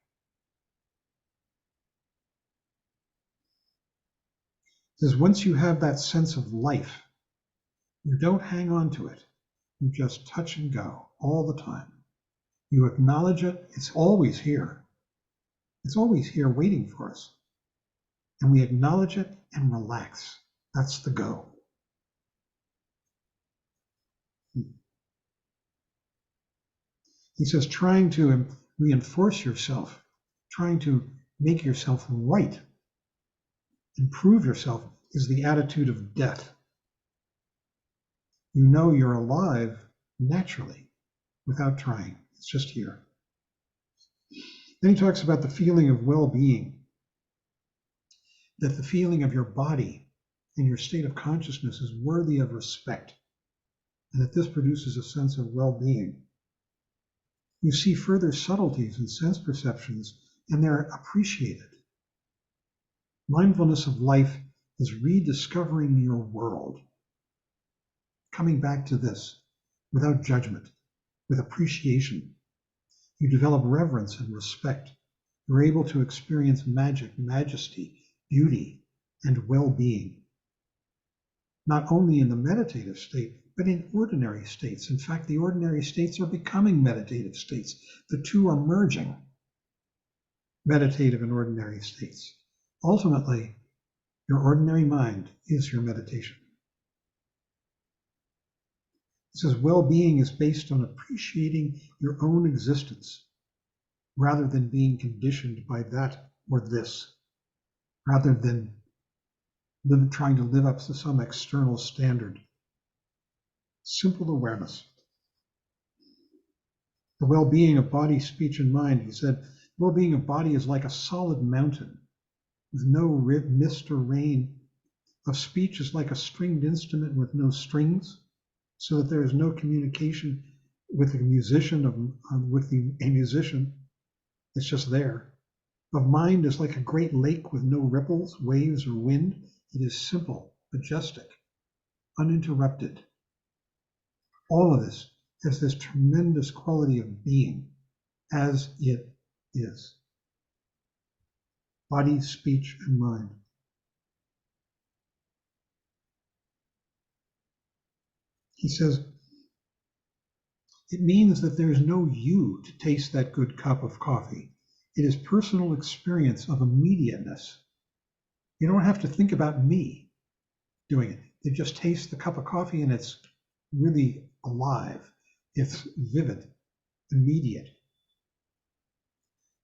Because once you have that sense of life, you don't hang on to it. You just touch and go all the time. You acknowledge it. It's always here. It's always here waiting for us. And we acknowledge it and relax. That's the go. He says, trying to reinforce yourself, trying to make yourself right, improve yourself, is the attitude of death. You know you're alive naturally without trying. It's just here. Then he talks about the feeling of well-being, that the feeling of your body and your state of consciousness is worthy of respect, and that this produces a sense of well-being. You see further subtleties in sense perceptions, and they're appreciated. Mindfulness of life is rediscovering your world, coming back to this without judgment, with appreciation. You develop reverence and respect. You're able to experience magic, majesty, beauty, and well-being, not only in the meditative state, but in ordinary states. In fact, the ordinary states are becoming meditative states. The two are merging, meditative and ordinary states. Ultimately, your ordinary mind is your meditation. It says well-being is based on appreciating your own existence rather than being conditioned by that or this, rather than trying to live up to some external standard. Simple awareness. The well-being of body, speech, and mind, he said, well-being of body is like a solid mountain with no mist or rain. Of speech is like a stringed instrument with no strings, so that there is no communication with a musician. A musician. It's just there. Of mind is like a great lake with no ripples, waves, or wind. It is simple, majestic, uninterrupted. All of this has this tremendous quality of being as it is. Body, speech, and mind. He says, it means that there is no you to taste that good cup of coffee. It is personal experience of immediateness. You don't have to think about me doing it. You just taste the cup of coffee and it's really alive. It's vivid, immediate.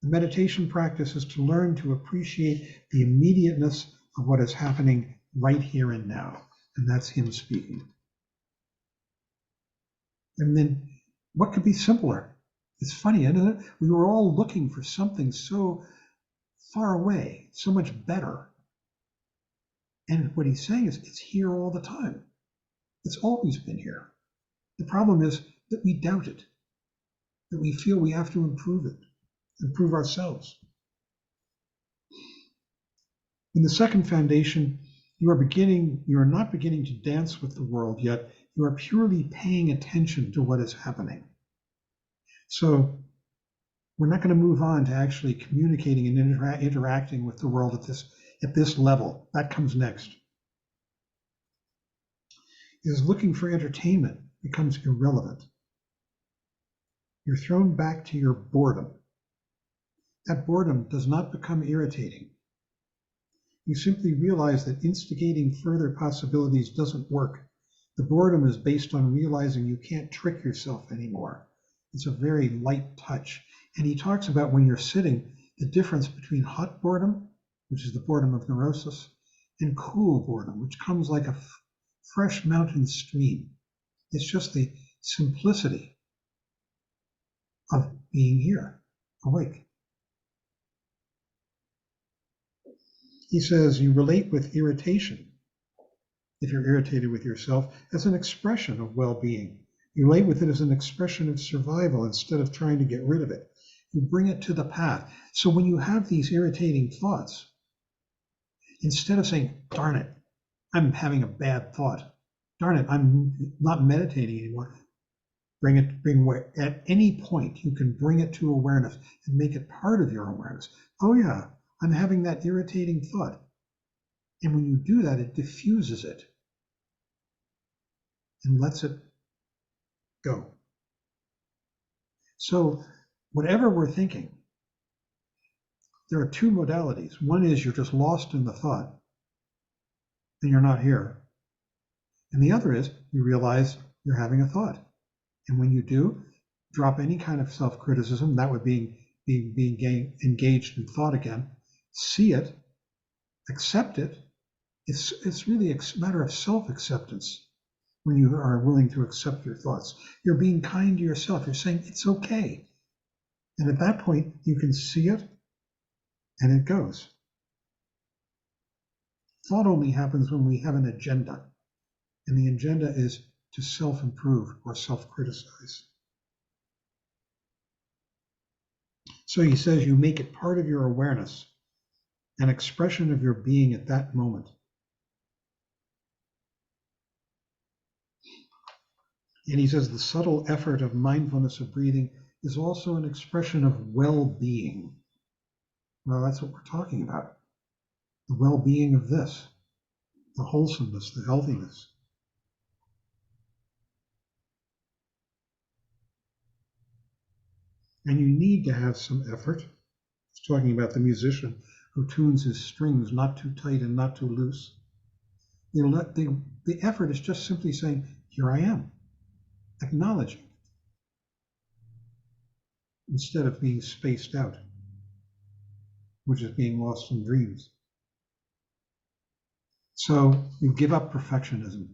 The meditation practice is to learn to appreciate the immediateness of what is happening right here and now. And that's him speaking. And then what could be simpler? It's funny, isn't it? We were all looking for something so far away, so much better. And what he's saying is it's here all the time. It's always been here. The problem is that we doubt it, that we feel we have to improve it, improve ourselves. In the second foundation, you are not beginning to dance with the world yet. You are purely paying attention to what is happening. So we're not going to move on to actually communicating and interacting with the world at this level. That comes next. Is looking for entertainment becomes irrelevant. You're thrown back to your boredom. That boredom does not become irritating. You simply realize that instigating further possibilities doesn't work. The boredom is based on realizing you can't trick yourself anymore. It's a very light touch. And he talks about when you're sitting, the difference between hot boredom, which is the boredom of neurosis, and cool boredom, which comes like a fresh mountain stream. It's just the simplicity of being here, awake. He says you relate with irritation, if you're irritated with yourself, as an expression of well-being. You relate with it as an expression of survival instead of trying to get rid of it. You bring it to the path. So when you have these irritating thoughts, instead of saying, darn it, I'm having a bad thought. Darn it, I'm not meditating anymore. At any point, you can bring it to awareness and make it part of your awareness. Oh yeah, I'm having that irritating thought. And when you do that, it diffuses it and lets it go. So whatever we're thinking, there are two modalities. One is you're just lost in the thought and you're not here. And the other is you realize you're having a thought. And when you do, drop any kind of self-criticism, that would be being engaged in thought again, see it, accept it. It's really a matter of self-acceptance when you are willing to accept your thoughts. You're being kind to yourself. You're saying it's okay. And at that point, you can see it and it goes. Thought only happens when we have an agenda. And the agenda is to self-improve or self-criticize. So he says you make it part of your awareness, an expression of your being at that moment. And he says the subtle effort of mindfulness of breathing is also an expression of well-being. Well, that's what we're talking about. The well-being of this, the wholesomeness, the healthiness. And you need to have some effort. He's talking about the musician who tunes his strings not too tight and not too loose. The effort is just simply saying, here I am, acknowledging, instead of being spaced out, which is being lost in dreams. So you give up perfectionism.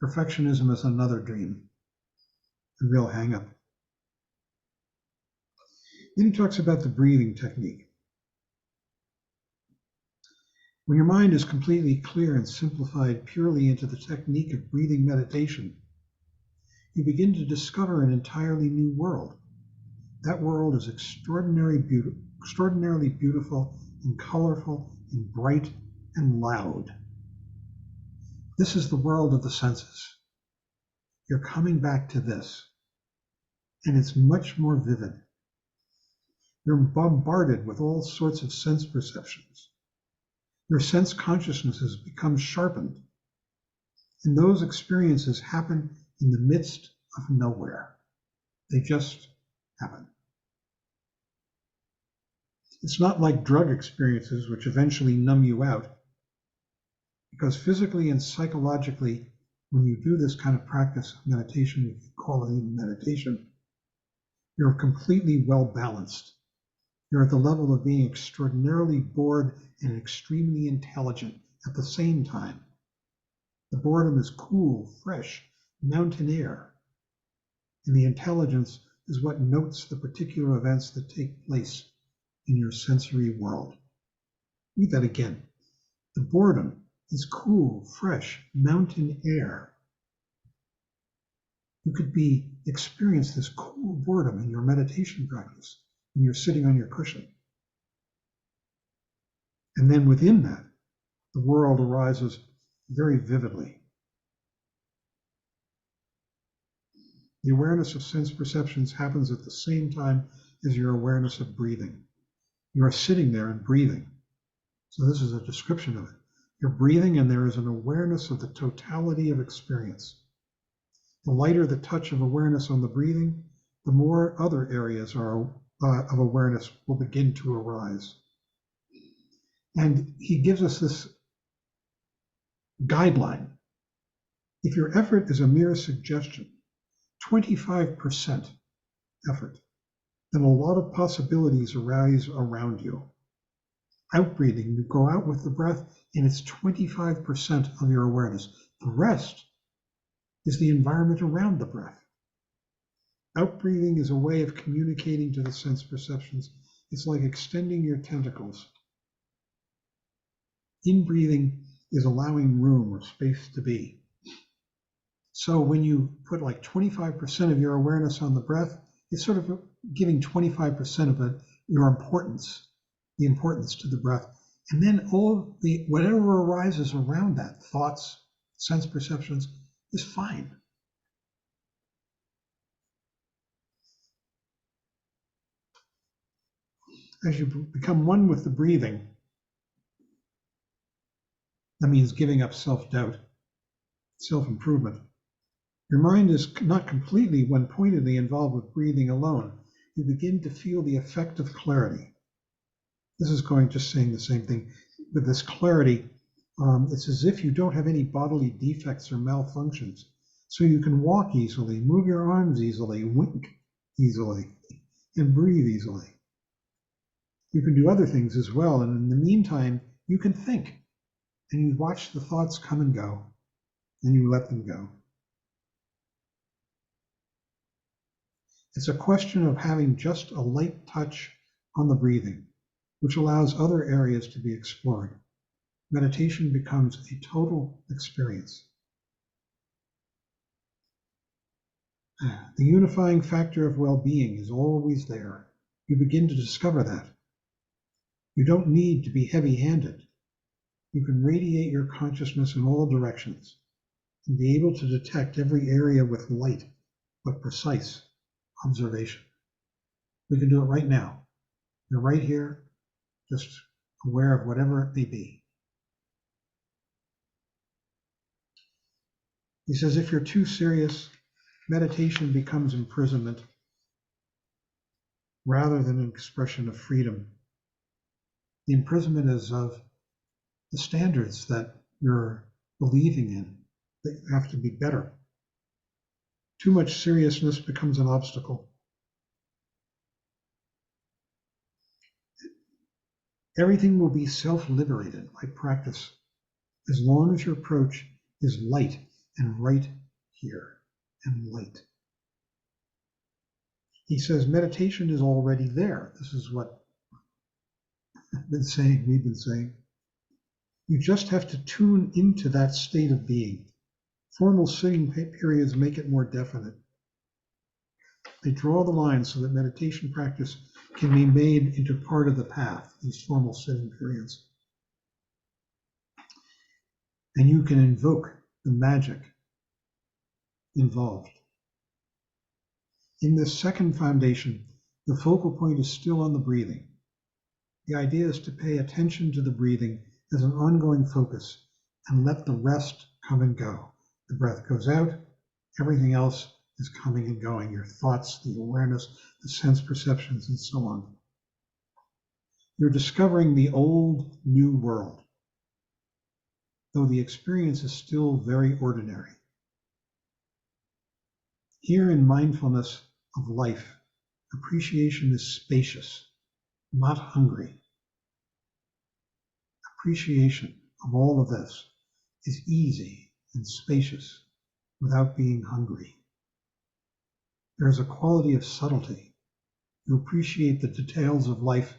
Perfectionism is another dream, a real hang-up. Then he talks about the breathing technique. When your mind is completely clear and simplified purely into the technique of breathing meditation, you begin to discover an entirely new world. That world is extraordinarily beautiful and colorful and bright and loud. This is the world of the senses. You're coming back to this, and it's much more vivid. You're bombarded with all sorts of sense perceptions. Your sense consciousness has become sharpened, and those experiences happen in the midst of nowhere. They just happen. It's not like drug experiences, which eventually numb you out, because physically and psychologically, when you do this kind of practice of meditation, if you call it even meditation, you're completely well balanced. You're at the level of being extraordinarily bored and extremely intelligent at the same time. The boredom is cool, fresh, mountain air, and the intelligence is what notes the particular events that take place in your sensory world. Read that again. The boredom is cool, fresh, mountain air. You could experience this cool boredom in your meditation practice when you're sitting on your cushion. And then within that, the world arises very vividly. The awareness of sense perceptions happens at the same time as your awareness of breathing. You are sitting there and breathing. So this is a description of it. You're breathing and there is an awareness of the totality of experience. The lighter the touch of awareness on the breathing, the more other areas of awareness will begin to arise. And he gives us this guideline. If your effort is a mere suggestion, 25% effort, then a lot of possibilities arise around you. Outbreathing, you go out with the breath and it's 25% of your awareness. The rest is the environment around the breath. Outbreathing is a way of communicating to the sense perceptions. It's like extending your tentacles. Inbreathing is allowing room or space to be. So when you put like 25% of your awareness on the breath, it's sort of giving 25% of it your importance, the importance to the breath. And then whatever arises around that, thoughts, sense perceptions, is fine. As you become one with the breathing, that means giving up self-doubt, self-improvement. Your mind is not completely, when pointedly involved with breathing alone. You begin to feel the effect of clarity. This is going to saying the same thing. With this clarity, it's as if you don't have any bodily defects or malfunctions. So you can walk easily, move your arms easily, wink easily, and breathe easily. You can do other things as well. And in the meantime, you can think, and you watch the thoughts come and go, and you let them go. It's a question of having just a light touch on the breathing, which allows other areas to be explored. Meditation becomes a total experience. The unifying factor of well-being is always there. You begin to discover that. You don't need to be heavy-handed. You can radiate your consciousness in all directions and be able to detect every area with light, but precise observation. We can do it right now. You're right here, just aware of whatever it may be. He says, if you're too serious, meditation becomes imprisonment rather than an expression of freedom. The imprisonment is of the standards that you're believing in, that you have to be better. Too much seriousness becomes an obstacle. Everything will be self-liberated by practice as long as your approach is light and right here and light. He says meditation is already there. This is what I've been saying, we've been saying. You just have to tune into that state of being. Formal sitting periods make it more definite. They draw the line so that meditation practice can be made into part of the path, these formal sitting periods. And you can invoke the magic involved. In this second foundation, the focal point is still on the breathing. The idea is to pay attention to the breathing as an ongoing focus and let the rest come and go. The breath goes out, everything else is coming and going, your thoughts, the awareness, the sense perceptions, and so on. You're discovering the old, new world, though the experience is still very ordinary. Here in mindfulness of life, appreciation is spacious, not hungry. Appreciation of all of this is easy and spacious without being hungry. There's a quality of subtlety. You appreciate the details of life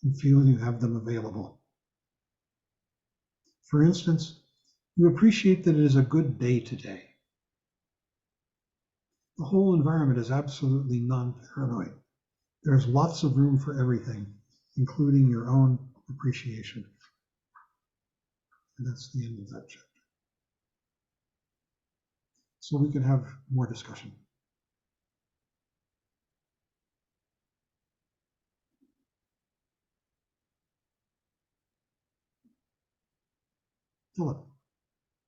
and feel you have them available. For instance, you appreciate that it is a good day today. The whole environment is absolutely non-paranoid. There's lots of room for everything, including your own appreciation. And that's the end of that chapter. So we can have more discussion. Philip.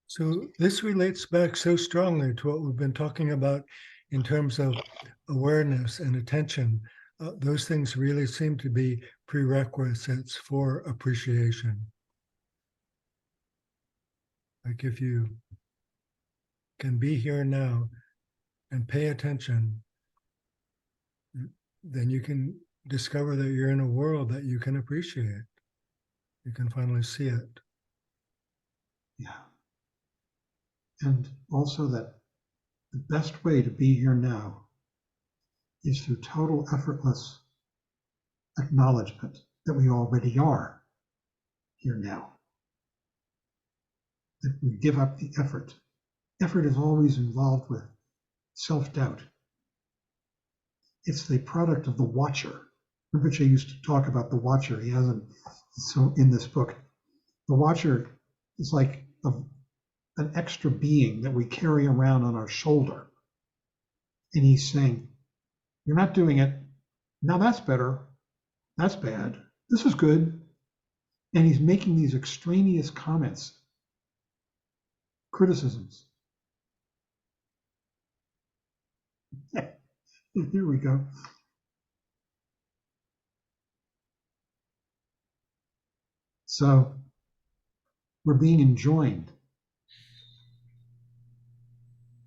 So this relates back so strongly to what we've been talking about in terms of awareness and attention. Those things really seem to be prerequisites for appreciation. Like if you can be here now and pay attention, then you can discover that you're in a world that you can appreciate. You can finally see it. Yeah. And also that the best way to be here now is through total effortless acknowledgement that we already are here now. That we give up the effort. Effort is always involved with self-doubt. It's the product of the watcher. Rinpoche used to talk about the watcher. He hasn't so in this book. The watcher is like an extra being that we carry around on our shoulder. And he's saying, you're not doing it. Now that's better. That's bad. This is good. And he's making these extraneous comments, criticisms. Here we go. So we're being enjoined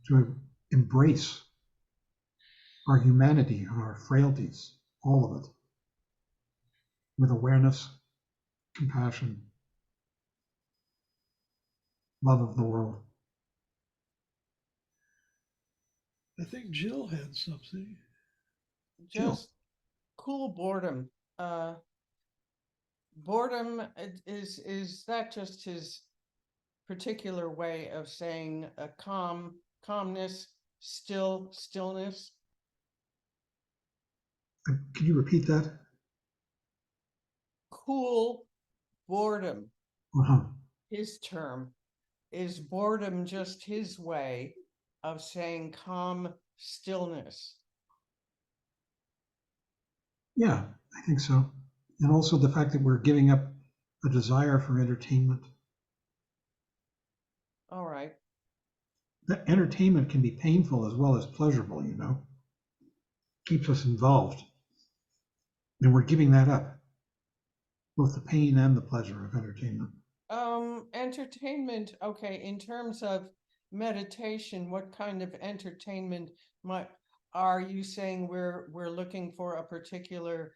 to embrace our humanity and our frailties, all of it, with awareness, compassion, love of the world. I think Jill had something. Just cool boredom. Boredom is that just his particular way of saying a calmness, stillness? Can you repeat that? Cool boredom. Uh-huh. His term. Is boredom just his way of saying calm stillness? Yeah, I think so. And also the fact that we're giving up a desire for entertainment. All right. That entertainment can be painful as well as pleasurable, you know. Keeps us involved. And we're giving that up. Both the pain and the pleasure of entertainment. Entertainment, okay, in terms of meditation, what kind of entertainment are you saying we're looking for a particular,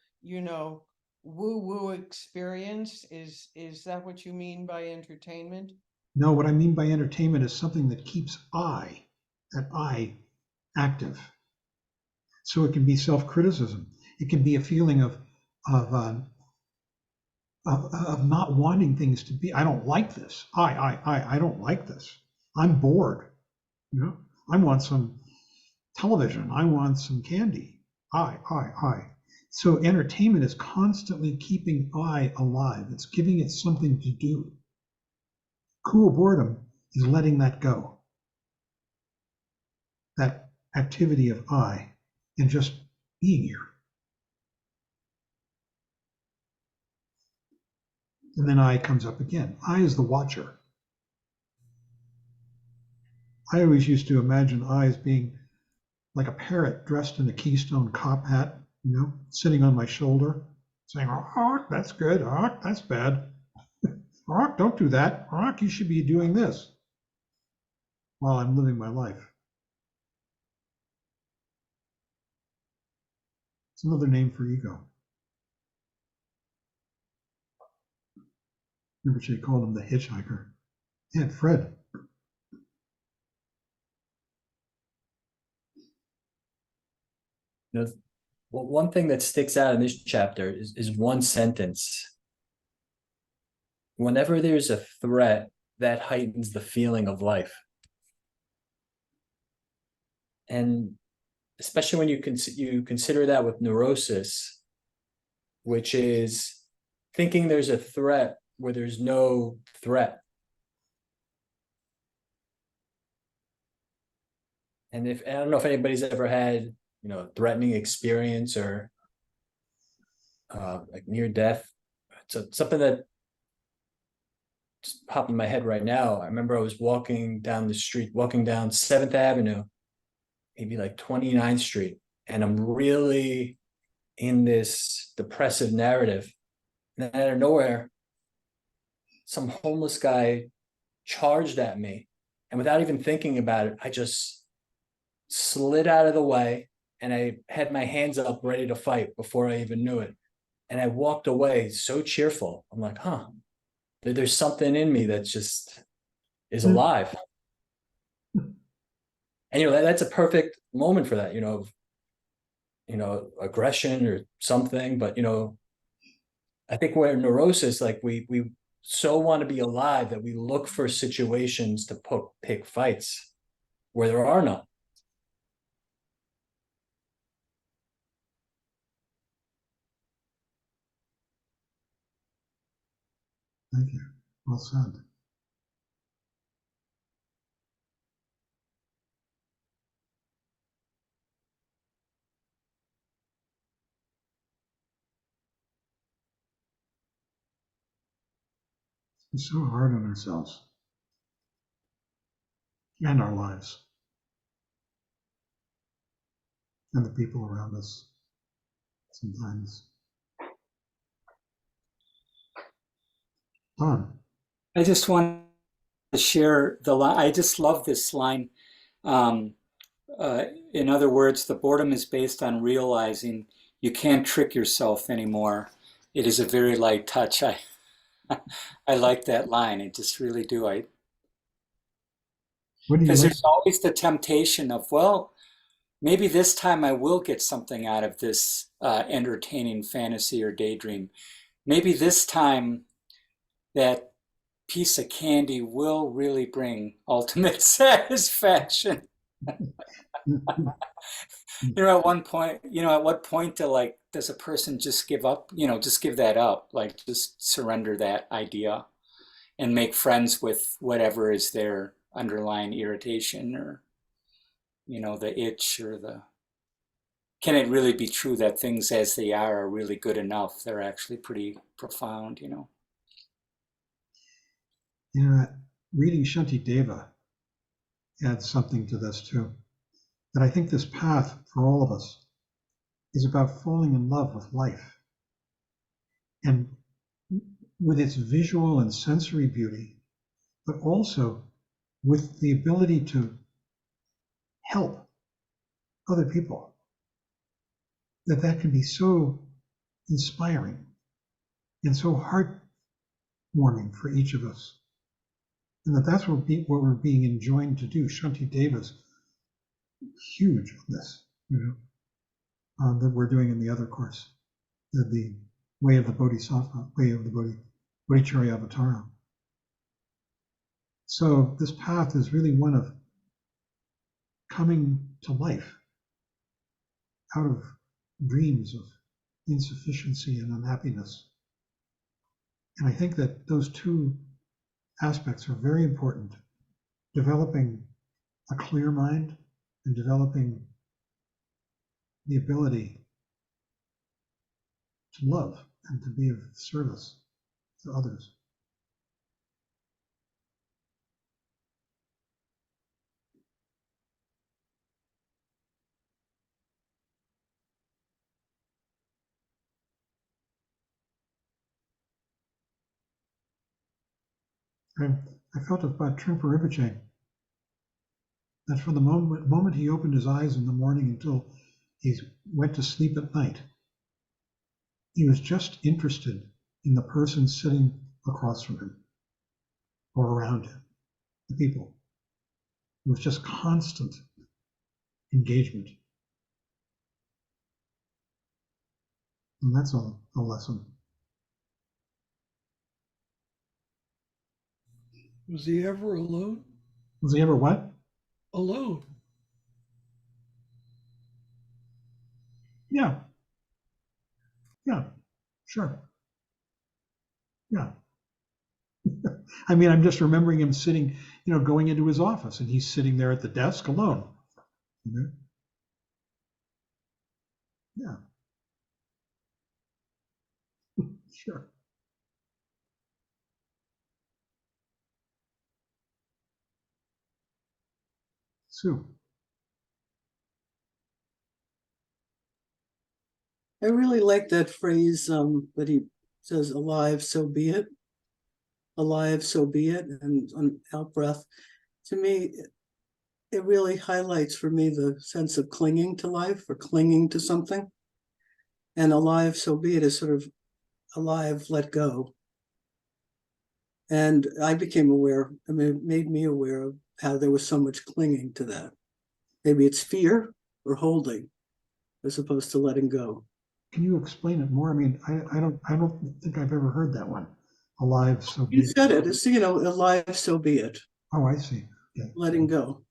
woo-woo experience? Is that what you mean by entertainment? No, what I mean by entertainment is something that keeps that I active. So it can be self-criticism. It can be a feeling of not wanting things to be. I don't like this. I don't like this. I'm bored. You know, I want some television. I want some candy. I. So entertainment is constantly keeping I alive. It's giving it something to do. Cool boredom is letting that go. That activity of I and just being here. And then I comes up again. I is the watcher. I always used to imagine I as being like a parrot dressed in a Keystone Cop hat, sitting on my shoulder, saying, oh, that's good. Oh, that's bad. Oh, don't do that. Oh, you should be doing this while I'm living my life. It's another name for ego. Rinpoche called him the hitchhiker. And Fred. Well, one thing that sticks out in this chapter is one sentence. Whenever there's a threat, that heightens the feeling of life. And especially when you consider that with neurosis, which is thinking there's a threat where there's no threat. And I don't know if anybody's ever had, a threatening experience or like near death. So something that just popped in my head right now. I remember I was walking down 7th Avenue, maybe like 29th Street, and I'm really in this depressive narrative. And out of nowhere, some homeless guy charged at me. And without even thinking about it, I just slid out of the way and I had my hands up ready to fight before I even knew it. And I walked away so cheerful. I'm like, there's something in me that just is alive. And, that's a perfect moment for that, aggression or something. But, I think we're in neurosis, like we so want to be alive that we look for situations to pick fights where there are none. Thank you. Well said. We're so hard on ourselves and our lives and the people around us sometimes. Don. I just want to share the line. I just love this line. In other words, the boredom is based on realizing you can't trick yourself anymore. It is a very light touch. I like that line. I just really do. What do you Because like? there's always the temptation of, well, maybe this time I will get something out of this entertaining fantasy or daydream. Maybe this time that piece of candy will really bring ultimate satisfaction. At one point, at what point does a person just give up, just give that up, like just surrender that idea and make friends with whatever is their underlying irritation or, the itch can it really be true that things as they are really good enough? They're actually pretty profound, Reading Shanti Deva adds something to this too. That I think this path for all of us is about falling in love with life and with its visual and sensory beauty, but also with the ability to help other people. That can be so inspiring and so heartwarming for each of us. And that's what we're being enjoined to do. Shanti Deva's huge on this, that we're doing in the other course, the way of the Bodhisattva, way of the Bodhicharya Avatara. So this path is really one of coming to life out of dreams of insufficiency and unhappiness. And I think that those two aspects are very important. Developing a clear mind and developing the ability to love and to be of service to others. I felt about Trungpa Rinpoche that from the moment he opened his eyes in the morning until he went to sleep at night, he was just interested in the person sitting across from him or around him, the people. It was just constant engagement. And that's a lesson. Was he ever alone? Was he ever what? Alone. Yeah. Yeah, sure. Yeah. I mean, I'm just remembering him sitting, going into his office, and he's sitting there at the desk alone. Yeah. Sure. Sue. I really like that phrase that he says, alive, so be it. Alive, so be it. And on out breath, to me, it really highlights for me the sense of clinging to life or clinging to something. And alive, so be it is sort of alive, let go. And I became aware, it made me aware of how there was so much clinging to that. Maybe it's fear or holding as opposed to letting go. Can you explain it more? I mean, I don't think I've ever heard that one. Alive, so be You it. said it. It's, alive, so be it. Oh, I see. Okay. Letting go.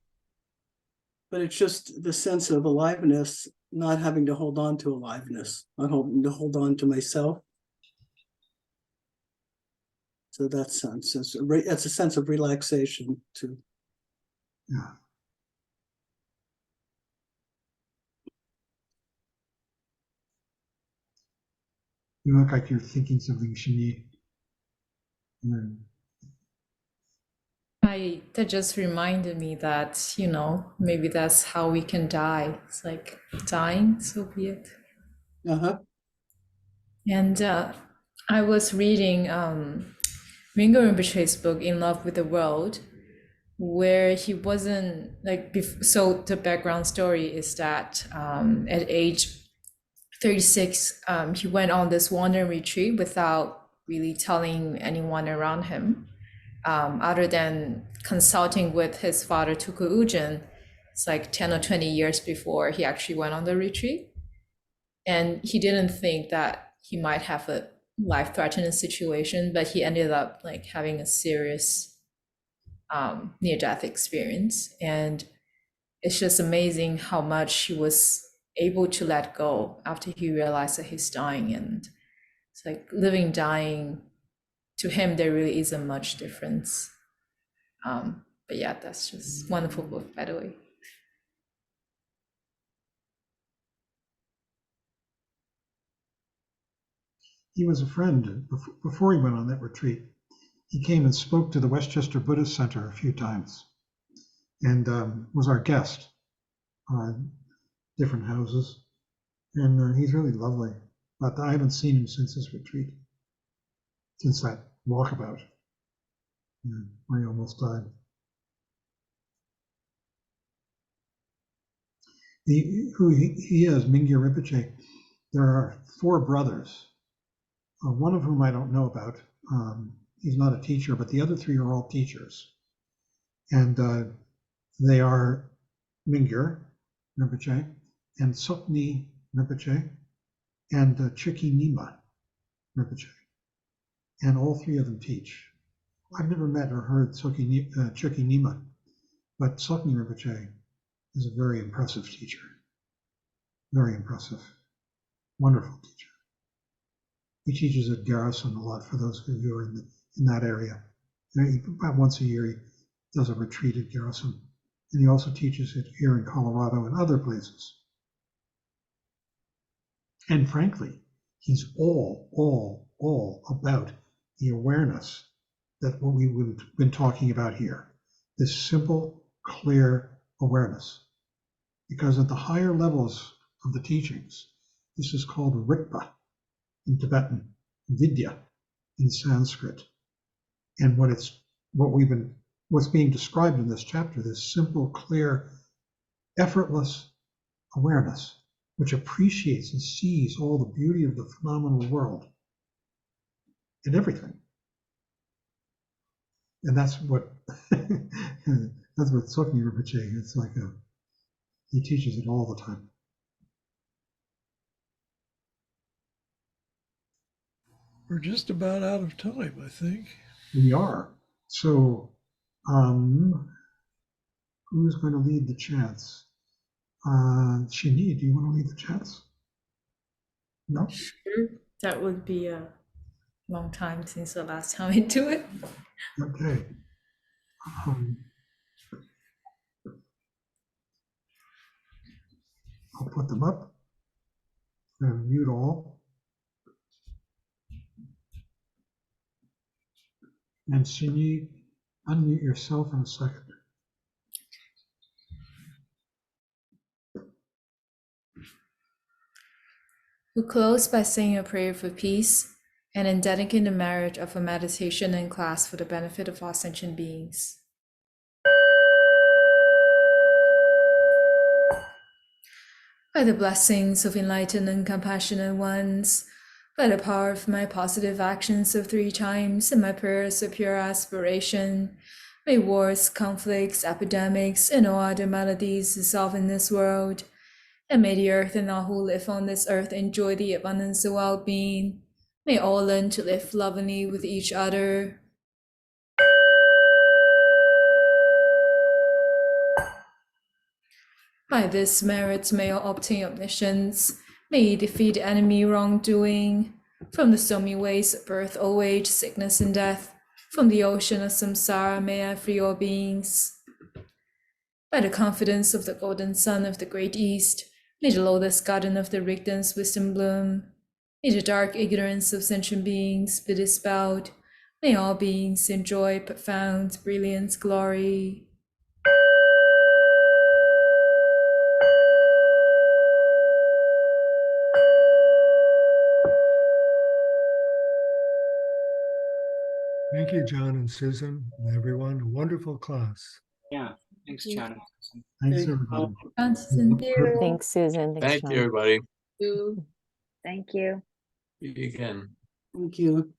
But it's just the sense of aliveness, not having to hold on to aliveness, not having to hold on to myself. So that sense, it's a sense of relaxation too. Yeah. You look like you're thinking something, Shani. That just reminded me that, maybe that's how we can die. It's like dying, so be it. Uh-huh. And I was reading Mingyur Rinpoche's book, In Love with the World, where he wasn't like, so the background story is that at age 36, he went on this wandering retreat without really telling anyone around him, other than consulting with his father, Tuku Ujin. It's like 10 or 20 years before he actually went on the retreat. And he didn't think that he might have a life-threatening situation, but he ended up like having a serious near-death experience. And it's just amazing how much he was able to let go after he realized that he's dying. And it's like living, dying, to him, there really isn't much difference. But yeah, that's just wonderful book, by the way. He was a friend before he went on that retreat. He came and spoke to the Westchester Buddhist Center a few times and was our guest on different houses. And he's really lovely. But I haven't seen him since his retreat, since that walkabout, where he almost died. Who he is, Mingyur Rinpoche, there are 4 brothers, one of whom I don't know about. He's not a teacher, but the other 3 are all teachers. And they are Mingyur Rinpoche and Sokni Rinpoche and Chiki Nima Rinpoche. And all 3 of them teach. I've never met or heard Chiki Nima, but Sokni Rinpoche is a very impressive teacher. Very impressive. Wonderful teacher. He teaches at Garrison a lot for those of you who are in that area. About once a year, he does a retreat at Garrison. And he also teaches it here in Colorado and other places. And frankly, he's all about the awareness that what we've been talking about here, this simple, clear awareness. Because at the higher levels of the teachings, this is called Rigpa in Tibetan, Vidya in Sanskrit. And what's being described in this chapter, this simple, clear, effortless awareness, which appreciates and sees all the beauty of the phenomenal world in everything. And that's what Tsoknyi Rinpoche, it's like he teaches it all the time. We're just about out of time, I think. We are. So who's going to lead the chants? Shini, do you want to lead the chants? No? Sure. That would be a long time since the last time I do it. Okay. I'll put them up and mute all. And Shini, unmute yourself in a second. We close by saying a prayer for peace and in dedicating the merit of a meditation and class for the benefit of all sentient beings. By the blessings of enlightened and compassionate ones, by the power of my positive actions of 3 times and my prayers of pure aspiration, may wars, conflicts, epidemics, and all other maladies dissolve in this world, and may the earth and all who live on this earth enjoy the abundance of well-being. May all learn to live lovingly with each other. By this merit, may all obtain omniscience. May he defeat the enemy wrongdoing. From the stormy ways of birth, old age, sickness, and death, From the ocean of samsara, may I free all beings. By the confidence of the golden sun of the great east, may the lotus garden of the Rigdon's wisdom bloom. May the dark ignorance of sentient beings be dispelled. May all beings enjoy profound brilliant glory. Thank you, John and Susan, and everyone. A wonderful class. Yeah, thanks, Thank you. John. Thanks, Thank everybody. Constant. Thanks, Susan. Thanks, Thank John. you, everybody. Thank you. See you again. Thank you.